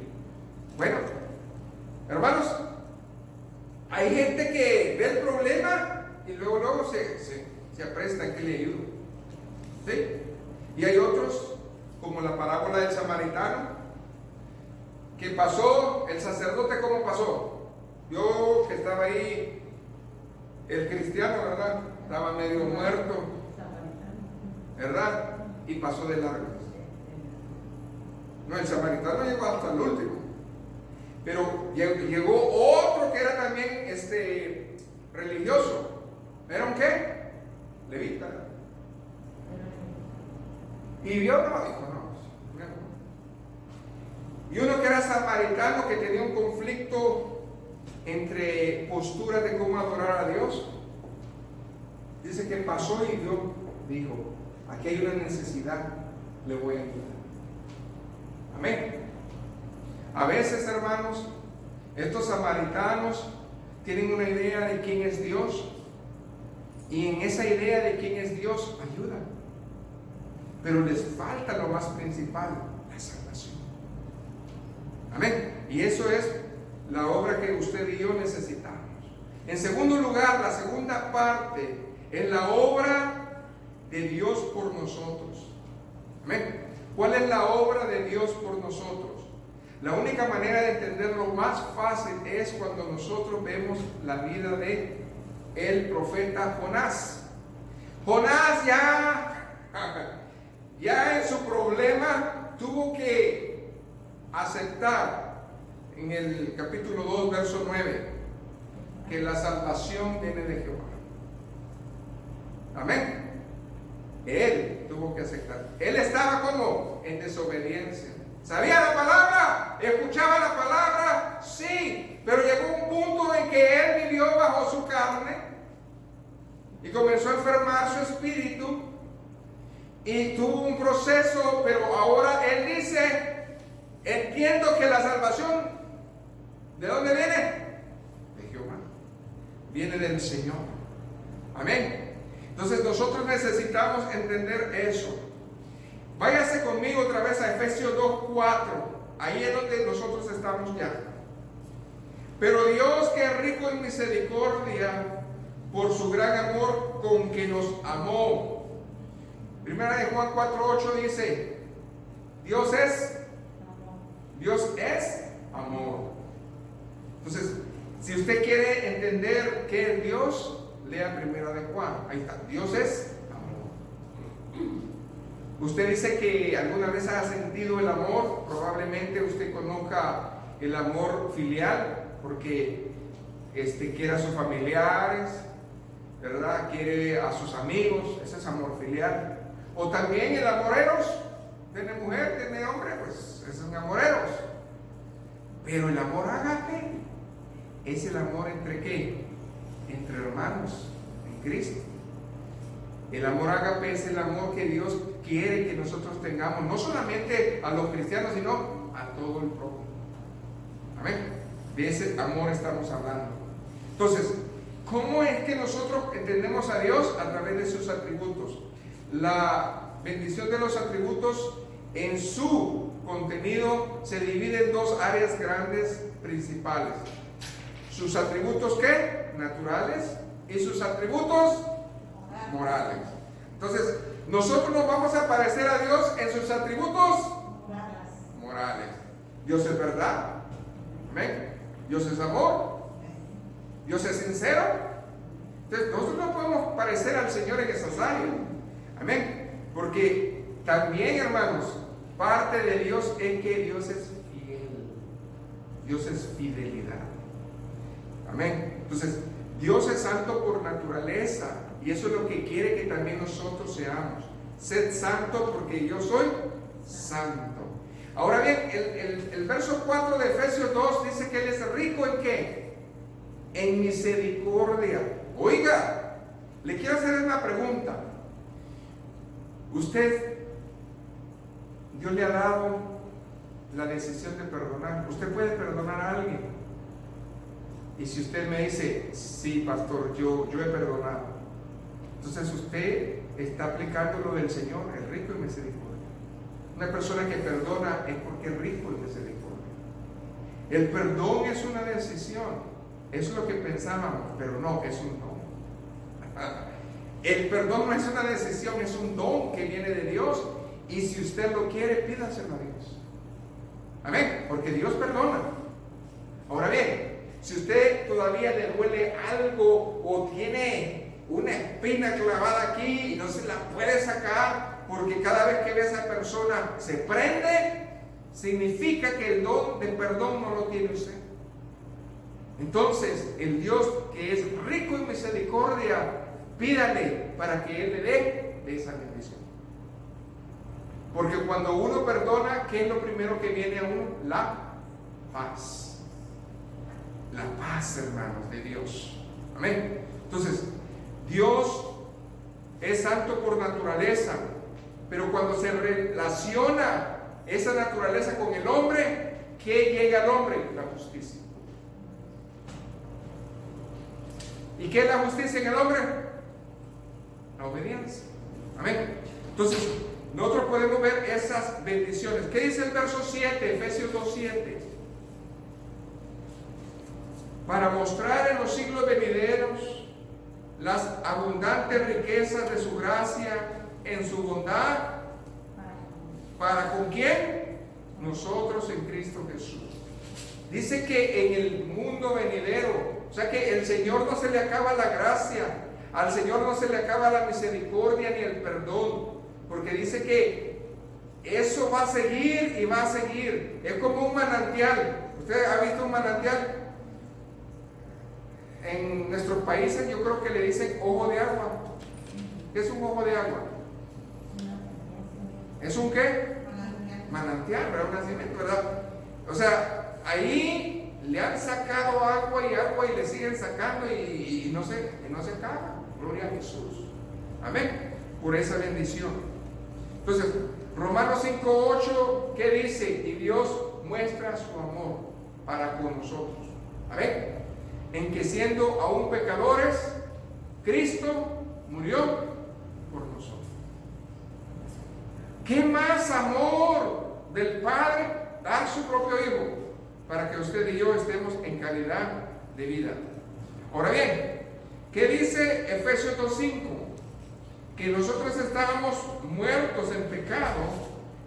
Bueno, hermanos, hay gente que ve el problema y luego se apresta en que le ayudo. ¿Sí? Y hay otros, como la parábola del samaritano, que pasó, el sacerdote, ¿cómo pasó? Yo que estaba ahí, el cristiano, ¿verdad? Estaba medio muerto, ¿verdad? Y pasó de largo. No, el samaritano llegó hasta el último. Pero llegó otro que era también religioso. ¿Era un qué? Levita. Y vio, no, dijo, no. Y uno que era samaritano, que tenía un conflicto entre posturas de cómo adorar a Dios, dice que pasó y dijo, aquí hay una necesidad, le voy a ayudar. Amén. A veces, hermanos, estos samaritanos tienen una idea de quién es Dios, y en esa idea de quién es Dios ayudan, pero les falta lo más principal, la salvación. Amén. Y eso es la obra que usted y yo necesitamos. En segundo lugar, la segunda parte es la obra de Dios por nosotros. Amén. ¿Cuál es la obra de Dios por nosotros? La única manera de entenderlo más fácil es cuando nosotros vemos la vida de el profeta Jonás. Jonás ya en su problema tuvo que aceptar en el capítulo 2, verso 9, que la salvación viene de Jehová. Amén. Él tuvo que aceptar. Él estaba como en desobediencia. ¿Sabía la palabra? ¿Escuchaba la palabra? Sí, pero llegó un punto en que él vivió bajo su carne y comenzó a enfermar su espíritu y tuvo un proceso, pero ahora él dice, entiendo que la salvación, ¿de dónde viene? De Jehová. Viene del Señor. Amén. Entonces nosotros necesitamos entender eso. Váyase conmigo otra vez a Efesios 2:4. Ahí es donde nosotros estamos ya. Pero Dios, que es rico en misericordia, por su gran amor con que nos amó. Primera de Juan 4:8 dice, Dios es amor. Entonces, si usted quiere entender qué es Dios, lea Primera de Juan. Ahí está, Dios es amor. Usted dice que alguna vez ha sentido el amor, probablemente usted conozca el amor filial, porque quiere a sus familiares, ¿verdad? Quiere a sus amigos, ese es amor filial. O también el amor eros, tiene mujer, tiene hombre, pues es un amor eros. Pero el amor ágape es el amor entre ¿qué? Entre hermanos en Cristo. El amor ágape es el amor que Dios quiere que nosotros tengamos, no solamente a los cristianos, sino a todo el prójimo. Amén. De ese amor estamos hablando. Entonces, ¿cómo es que nosotros entendemos a Dios? A través de sus atributos. La bendición de los atributos en su contenido se divide en dos áreas grandes principales. Sus atributos ¿qué? Naturales, y sus atributos morales. Entonces, nosotros nos vamos a parecer a Dios en sus atributos morales. Dios es verdad. Amén. Dios es amor. Dios es sincero. Entonces, nosotros no podemos parecer al Señor en esas áreas. Amén. Porque también, hermanos, parte de Dios es que Dios es fiel. Dios es fidelidad. Amén. Entonces, Dios es santo por naturaleza. Y eso es lo que quiere que también nosotros seamos. Sed santo porque yo soy santo. Ahora bien, el verso 4 de Efesios 2 dice que Él es rico ¿en qué? En misericordia. Oiga, le quiero hacer una pregunta. Usted, Dios le ha dado la decisión de perdonar. Usted puede perdonar a alguien. Y si usted me dice, sí, pastor, yo he perdonado. Entonces usted está aplicando lo del Señor, es rico en misericordia. Una persona que perdona es porque es rico en misericordia. El perdón es una decisión. Eso es lo que pensábamos, pero no, es un don. El perdón no es una decisión, es un don que viene de Dios. Y si usted lo quiere, pídaselo a Dios. Amén, porque Dios perdona. Ahora bien, si usted todavía le duele algo o tiene una espina clavada aquí y no se la puede sacar porque cada vez que ve a esa persona se prende, significa que el don de perdón no lo tiene usted. Entonces, el Dios que es rico en misericordia, pídale para que Él le dé esa bendición. Porque cuando uno perdona, ¿qué es lo primero que viene a uno? La paz. La paz, hermanos, de Dios. Amén. Entonces, Dios es santo por naturaleza, pero cuando se relaciona esa naturaleza con el hombre, ¿qué llega al hombre? La justicia. ¿Y qué es la justicia en el hombre? La obediencia. Amén. Entonces, nosotros podemos ver esas bendiciones. ¿Qué dice el verso 7? Efesios 2:7. Para mostrar en los siglos venideros las abundantes riquezas de su gracia en su bondad. ¿Para con quién? Nosotros en Cristo Jesús. Dice que en el mundo venidero, o sea que el Señor no se le acaba la gracia, al Señor no se le acaba la misericordia ni el perdón, porque dice que eso va a seguir y va a seguir. Es como un manantial. ¿Usted ha visto un manantial? En nuestros países yo creo que le dicen ojo de agua. ¿Qué es un ojo de agua? ¿Es un qué? Manantial, ¿verdad? Un nacimiento, ¿verdad? O sea, ahí le han sacado agua y le siguen sacando y no se acaba. Gloria a Jesús. Amén. Por esa bendición. Entonces, Romanos 5:8, ¿qué dice? Y Dios muestra su amor para con nosotros. Amén. En que siendo aún pecadores, Cristo murió por nosotros. ¿Qué más amor del Padre dar su propio Hijo? para que usted y yo estemos en calidad de vida. Ahora bien, ¿qué dice Efesios 2:5? Que nosotros estábamos muertos en pecado,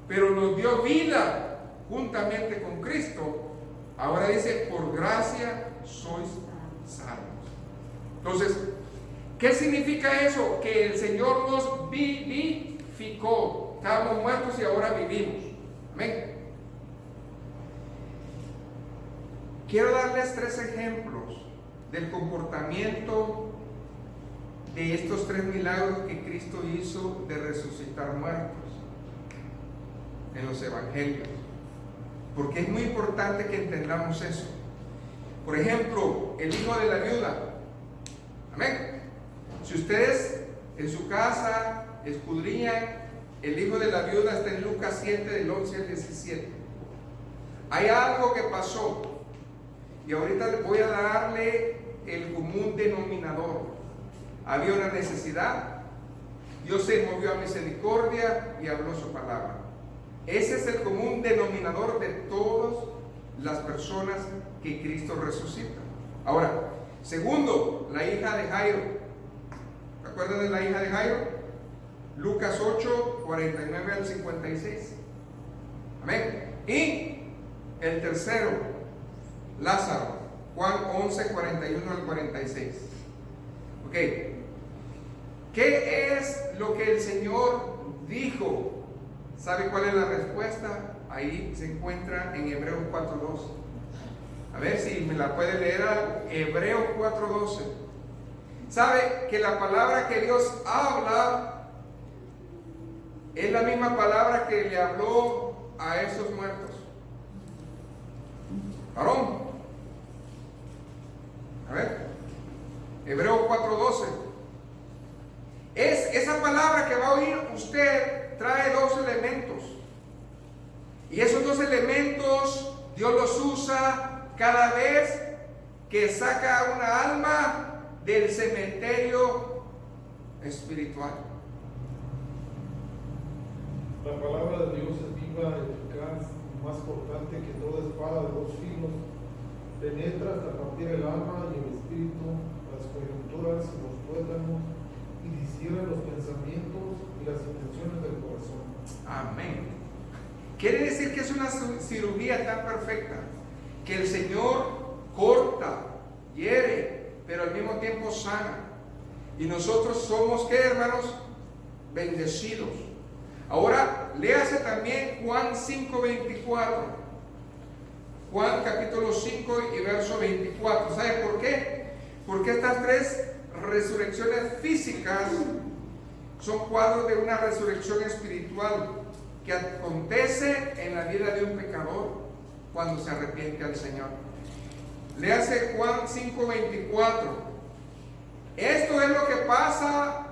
pero nos dio vida juntamente con Cristo. Ahora dice, por gracia sois salvos. Entonces, ¿qué significa eso? Que el Señor nos vivificó. Estábamos muertos y ahora vivimos. Amén. Quiero darles 3 ejemplos del comportamiento de estos 3 milagros que Cristo hizo de resucitar muertos en los evangelios, porque es muy importante que entendamos eso. Por ejemplo, el hijo de la viuda. Amén. Si ustedes en su casa escudriñan, el hijo de la viuda está en Lucas 7 del 11 al 17. Hay algo que pasó y ahorita les voy a darle el común denominador. Había una necesidad, Dios se movió a misericordia y habló su palabra. Ese es el común denominador de todas las personas que Cristo resucita. Ahora, segundo, la hija de Jairo. ¿Se acuerdan de la hija de Jairo? Lucas 8, 49 al 56. Amén. Y el tercero, Lázaro, Juan 11, 41 al 46. Ok. ¿Qué es lo que el Señor dijo? ¿Sabe cuál es la respuesta? Ahí se encuentra en Hebreos 4:12. A ver si me la puede leer. Hebreos 4:12. ¿Sabe que la palabra que Dios habla es la misma palabra que le habló a esos muertos? ¿Varón? A ver, Hebreos 4:12. Esa palabra que va a oír usted trae 2 elementos. Y esos 2 elementos Dios los usa cada vez que saca una alma del cementerio espiritual. La palabra de Dios es viva, eficaz, más cortante que toda espada de 2 filos. Penetra hasta partir el alma y el espíritu, las coyunturas y los tuétanos, y discierne los pensamientos y las intenciones del corazón. Amén. Quiere decir que es una cirugía tan perfecta que el Señor corta, hiere, pero al mismo tiempo sana. Y nosotros somos, ¿qué, hermanos? Bendecidos. Ahora, léase también Juan 5:24. Juan capítulo 5 y verso 24. ¿Sabe por qué? Porque estas 3 resurrecciones físicas son cuadros de una resurrección espiritual que acontece en la vida de un pecador cuando se arrepiente al Señor. Léase Juan 5:24. Esto es lo que pasa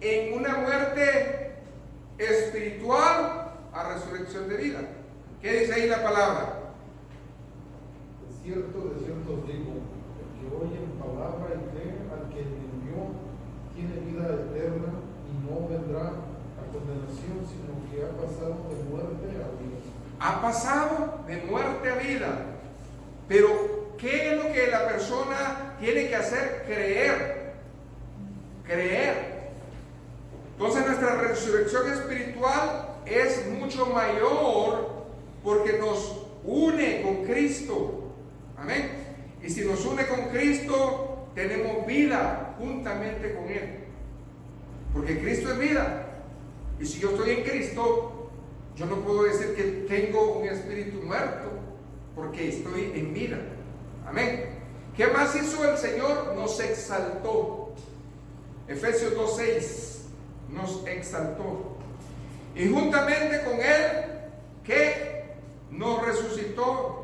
en una muerte espiritual a resurrección de vida. ¿Qué dice ahí la palabra? De cierto os digo, el que oye mi palabra y cree al que me envió, tiene vida eterna y no vendrá a condenación, sino que ha pasado de muerte a vida. Ha pasado de muerte a vida. Pero, ¿qué es lo que la persona tiene que hacer? Creer. Creer. Entonces nuestra resurrección espiritual es mucho mayor porque nos une con Cristo. Amén. Y si nos une con Cristo, tenemos vida juntamente con Él. Porque Cristo es vida. Y si yo estoy en Cristo, yo no puedo decir que tengo un espíritu muerto, porque estoy en vida. Amén. ¿Qué más hizo el Señor? Nos exaltó. Efesios 2:6 nos exaltó. Y juntamente con Él, ¿qué? Nos resucitó.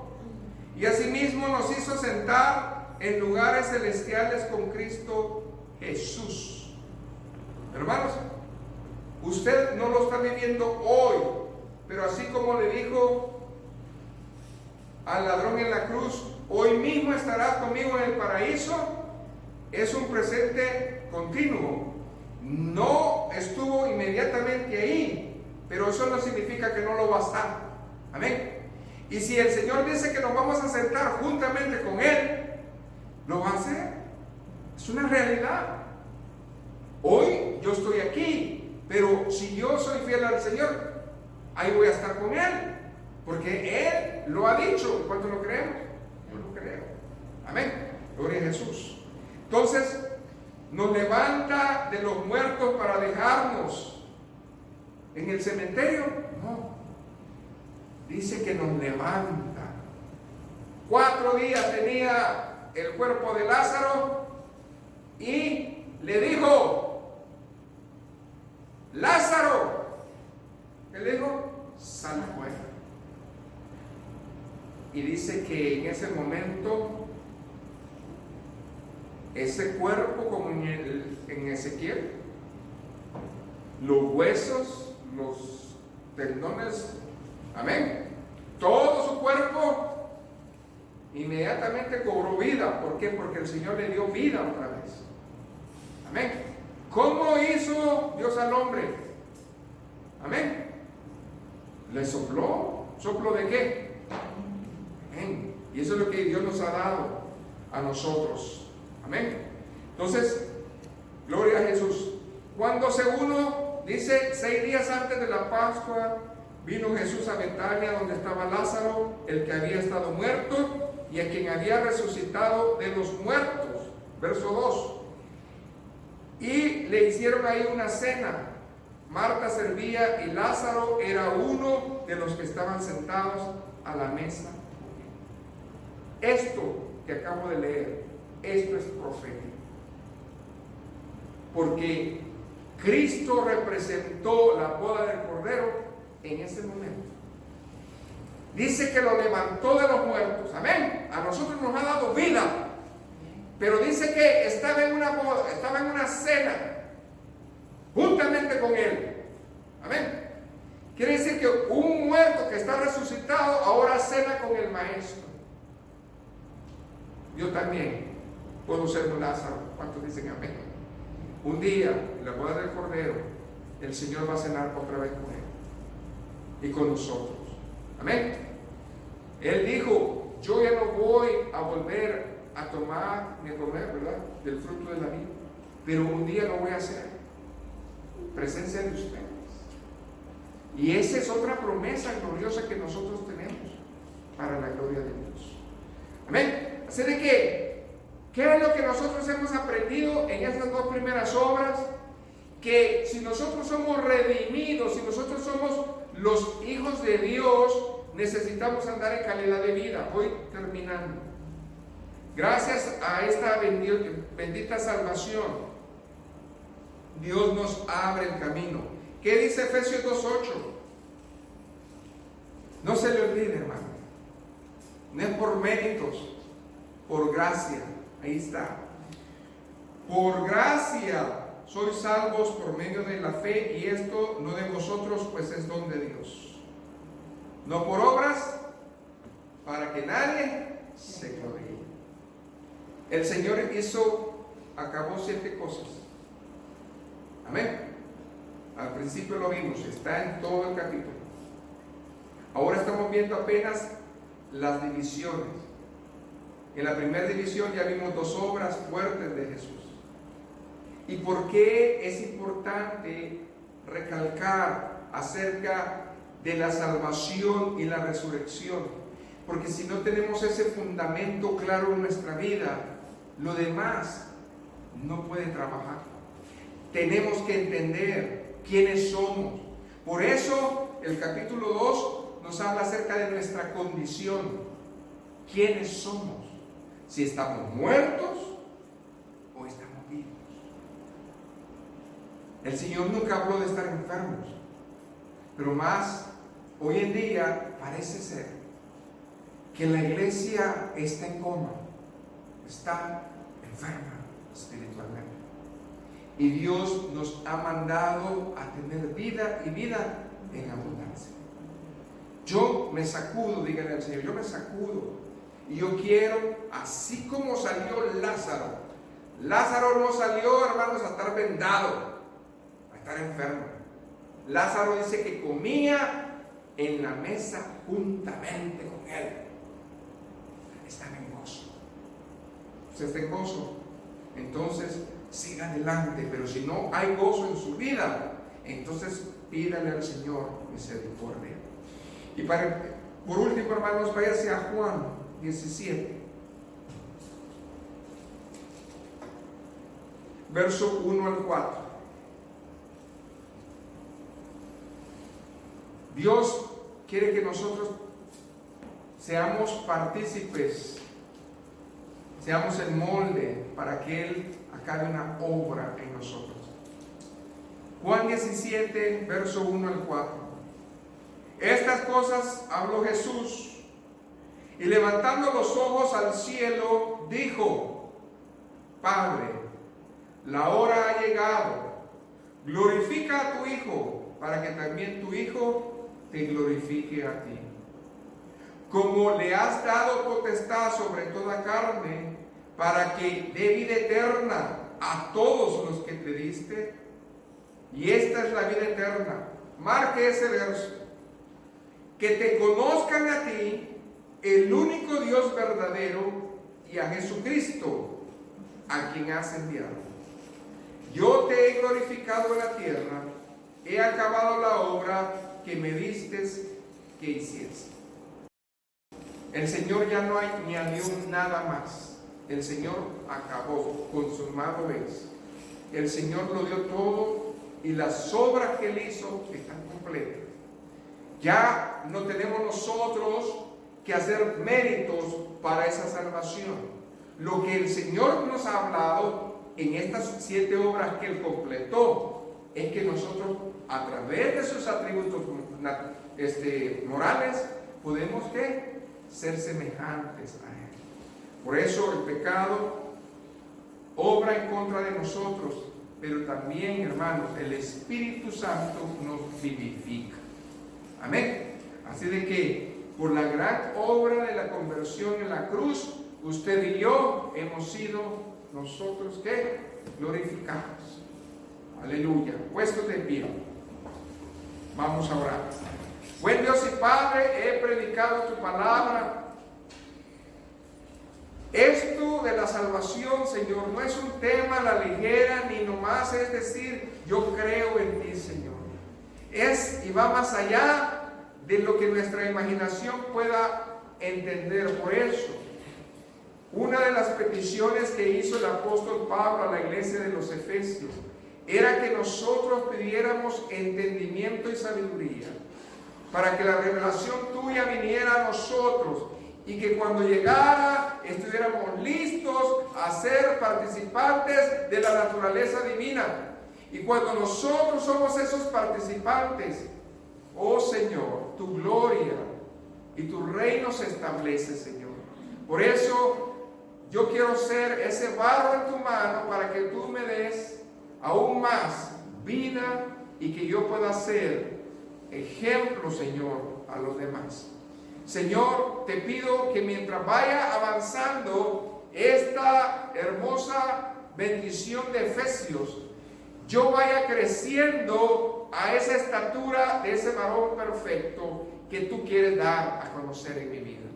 Y asimismo nos hizo sentar en lugares celestiales con Cristo Jesús. Hermanos, usted no lo está viviendo hoy, pero así como le dijo al ladrón en la cruz, hoy mismo estarás conmigo en el paraíso, es un presente continuo. No estuvo inmediatamente ahí, pero eso no significa que no lo va a estar. Amén. Y si el Señor dice que nos vamos a sentar juntamente con Él, lo va a hacer. Es una realidad. Hoy yo estoy aquí, pero si yo soy fiel al Señor, ahí voy a estar con Él, porque Él lo ha dicho. ¿Cuánto lo creemos? Yo lo creo. Amén. Gloria a Jesús. Entonces, nos levanta de los muertos para dejarnos en el cementerio. No. Dice que nos levanta. 4 días tenía el cuerpo de Lázaro y le dijo: Lázaro, ¿qué le dijo? Sal fuera. Y dice que en ese momento ese cuerpo, como en Ezequiel, los huesos, los tendones, amén, todo su cuerpo inmediatamente cobró vida. ¿Por qué? Porque el Señor le dio vida otra vez. Amén. ¿Cómo hizo Dios al hombre? Amén. Le sopló. ¿Soplo de qué? Amén. Y eso es lo que Dios nos ha dado a nosotros. Amén. Entonces, gloria a Jesús. Cuando uno dice 6 días antes de la Pascua, vino Jesús a Betania, donde estaba Lázaro, el que había estado muerto y a quien había resucitado de los muertos. Verso 2. Y le hicieron ahí una cena. Marta servía y Lázaro era uno de los que estaban sentados a la mesa. Esto que acabo de leer, esto es profético. Porque Cristo representó la boda del Cordero en ese momento. Dice que lo levantó de los muertos. Amén. A nosotros nos ha dado vida. Pero dice que estaba en una boda, estaba en una cena juntamente con Él. Amén. Quiere decir que un muerto que está resucitado ahora cena con el Maestro. Yo también puedo ser un Lázaro. ¿Cuántos dicen amén? Un día, en la boda del Cordero, el Señor va a cenar otra vez con Él y con nosotros. Amén. Él dijo: yo ya no voy a volver a tomar ni a comer, ¿verdad?, del fruto de la vida, pero un día lo voy a hacer en presencia de ustedes. Y esa es otra promesa gloriosa que nosotros tenemos para la gloria de Dios. Amén. Así de que, ¿qué es lo que nosotros hemos aprendido en estas 2 primeras obras? Que si nosotros somos redimidos, si nosotros somos los hijos de Dios, necesitamos andar en calidad de vida. Voy terminando. Gracias a esta bendita salvación, Dios nos abre el camino. ¿Qué dice Efesios 2:8? No se le olvide, hermano. No es por méritos, por gracia. Ahí está. Por gracia sois salvos por medio de la fe, y esto no de vosotros, pues es don de Dios. No por obras, para que nadie se gloríe. El Señor acabó 7 cosas. Amén. Al principio lo vimos, está en todo el capítulo. Ahora estamos viendo apenas las divisiones. En la primera división ya vimos 2 obras fuertes de Jesús. ¿Y por qué es importante recalcar acerca de la salvación y la resurrección? Porque si no tenemos ese fundamento claro en nuestra vida, lo demás no puede trabajar. Tenemos que entender quiénes somos. Por eso el capítulo 2 nos habla acerca de nuestra condición. ¿Quiénes somos? Si estamos muertos o estamos vivos. El Señor nunca habló de estar enfermos, pero más hoy en día parece ser que la iglesia está en coma, está enferma espiritualmente. Y Dios nos ha mandado a tener vida y vida en abundancia. Yo me sacudo, díganle al Señor, yo me sacudo. Y yo quiero, así como salió Lázaro. Lázaro no salió, hermanos, a estar vendado, a estar enfermo. Lázaro dice que comía en la mesa juntamente con Él, están en gozo. Usted está en gozo, entonces siga adelante. Pero si no hay gozo en su vida, entonces pídale al Señor misericordia. Y por último, hermanos, váyase a Juan 17, verso 1 al 4. Dios quiere que nosotros seamos partícipes, seamos el molde para que Él acabe una obra en nosotros. Juan 17, verso 1 al 4. Estas cosas habló Jesús, y levantando los ojos al cielo, dijo: Padre, la hora ha llegado, glorifica a tu Hijo, para que también tu Hijo te glorifique a ti. Como le has dado potestad sobre toda carne, para que dé vida eterna a todos los que te diste. Y esta es la vida eterna. Marque ese verso. Que te conozcan a ti, el único Dios verdadero, y a Jesucristo, a quien has enviado. Yo te he glorificado en la tierra, he acabado la obra que me distes que hiciese. El Señor ya no añadió nada más. El Señor acabó, consumado es. El Señor lo dio todo, y las obras que Él hizo están completas. Ya no tenemos nosotros que hacer méritos para esa salvación. Lo que el Señor nos ha hablado en estas 7 obras que Él completó es que nosotros, a través de sus atributos morales, podemos ¿qué? Ser semejantes a Él. Por eso el pecado obra en contra de nosotros, pero también, hermanos, el Espíritu Santo nos vivifica. Amén. Así de que por la gran obra de la conversión en la cruz, usted y yo hemos sido nosotros ¿qué? Glorificados. Aleluya. Puestos de pie, vamos a orar. Buen Dios y Padre, he predicado tu palabra. Esto de la salvación, Señor, no es un tema a la ligera, ni nomás es decir, yo creo en ti, Señor. Es y va más allá de lo que nuestra imaginación pueda entender. Por eso, una de las peticiones que hizo el apóstol Pablo a la iglesia de los Efesios era que nosotros pidiéramos entendimiento y sabiduría, para que la revelación tuya viniera a nosotros, y que cuando llegara estuviéramos listos a ser participantes de la naturaleza divina. Y cuando nosotros somos esos participantes, oh Señor, tu gloria y tu reino se establece, Señor. Por eso yo quiero ser ese barro en tu mano, para que tú me des aún más vida, y que yo pueda ser ejemplo, Señor, a los demás. Señor, te pido que mientras vaya avanzando esta hermosa bendición de Efesios, yo vaya creciendo a esa estatura de ese varón perfecto que tú quieres dar a conocer en mi vida.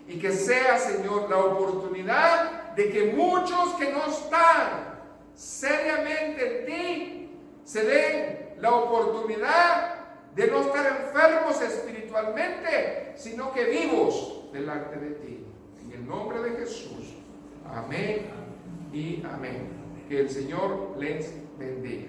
Y que sea, Señor, la oportunidad de que muchos que no están seriamente en ti se den la oportunidad de no estar enfermos espiritualmente, sino que vivos delante de ti. En el nombre de Jesús. Amén y amén. Que el Señor les bendiga.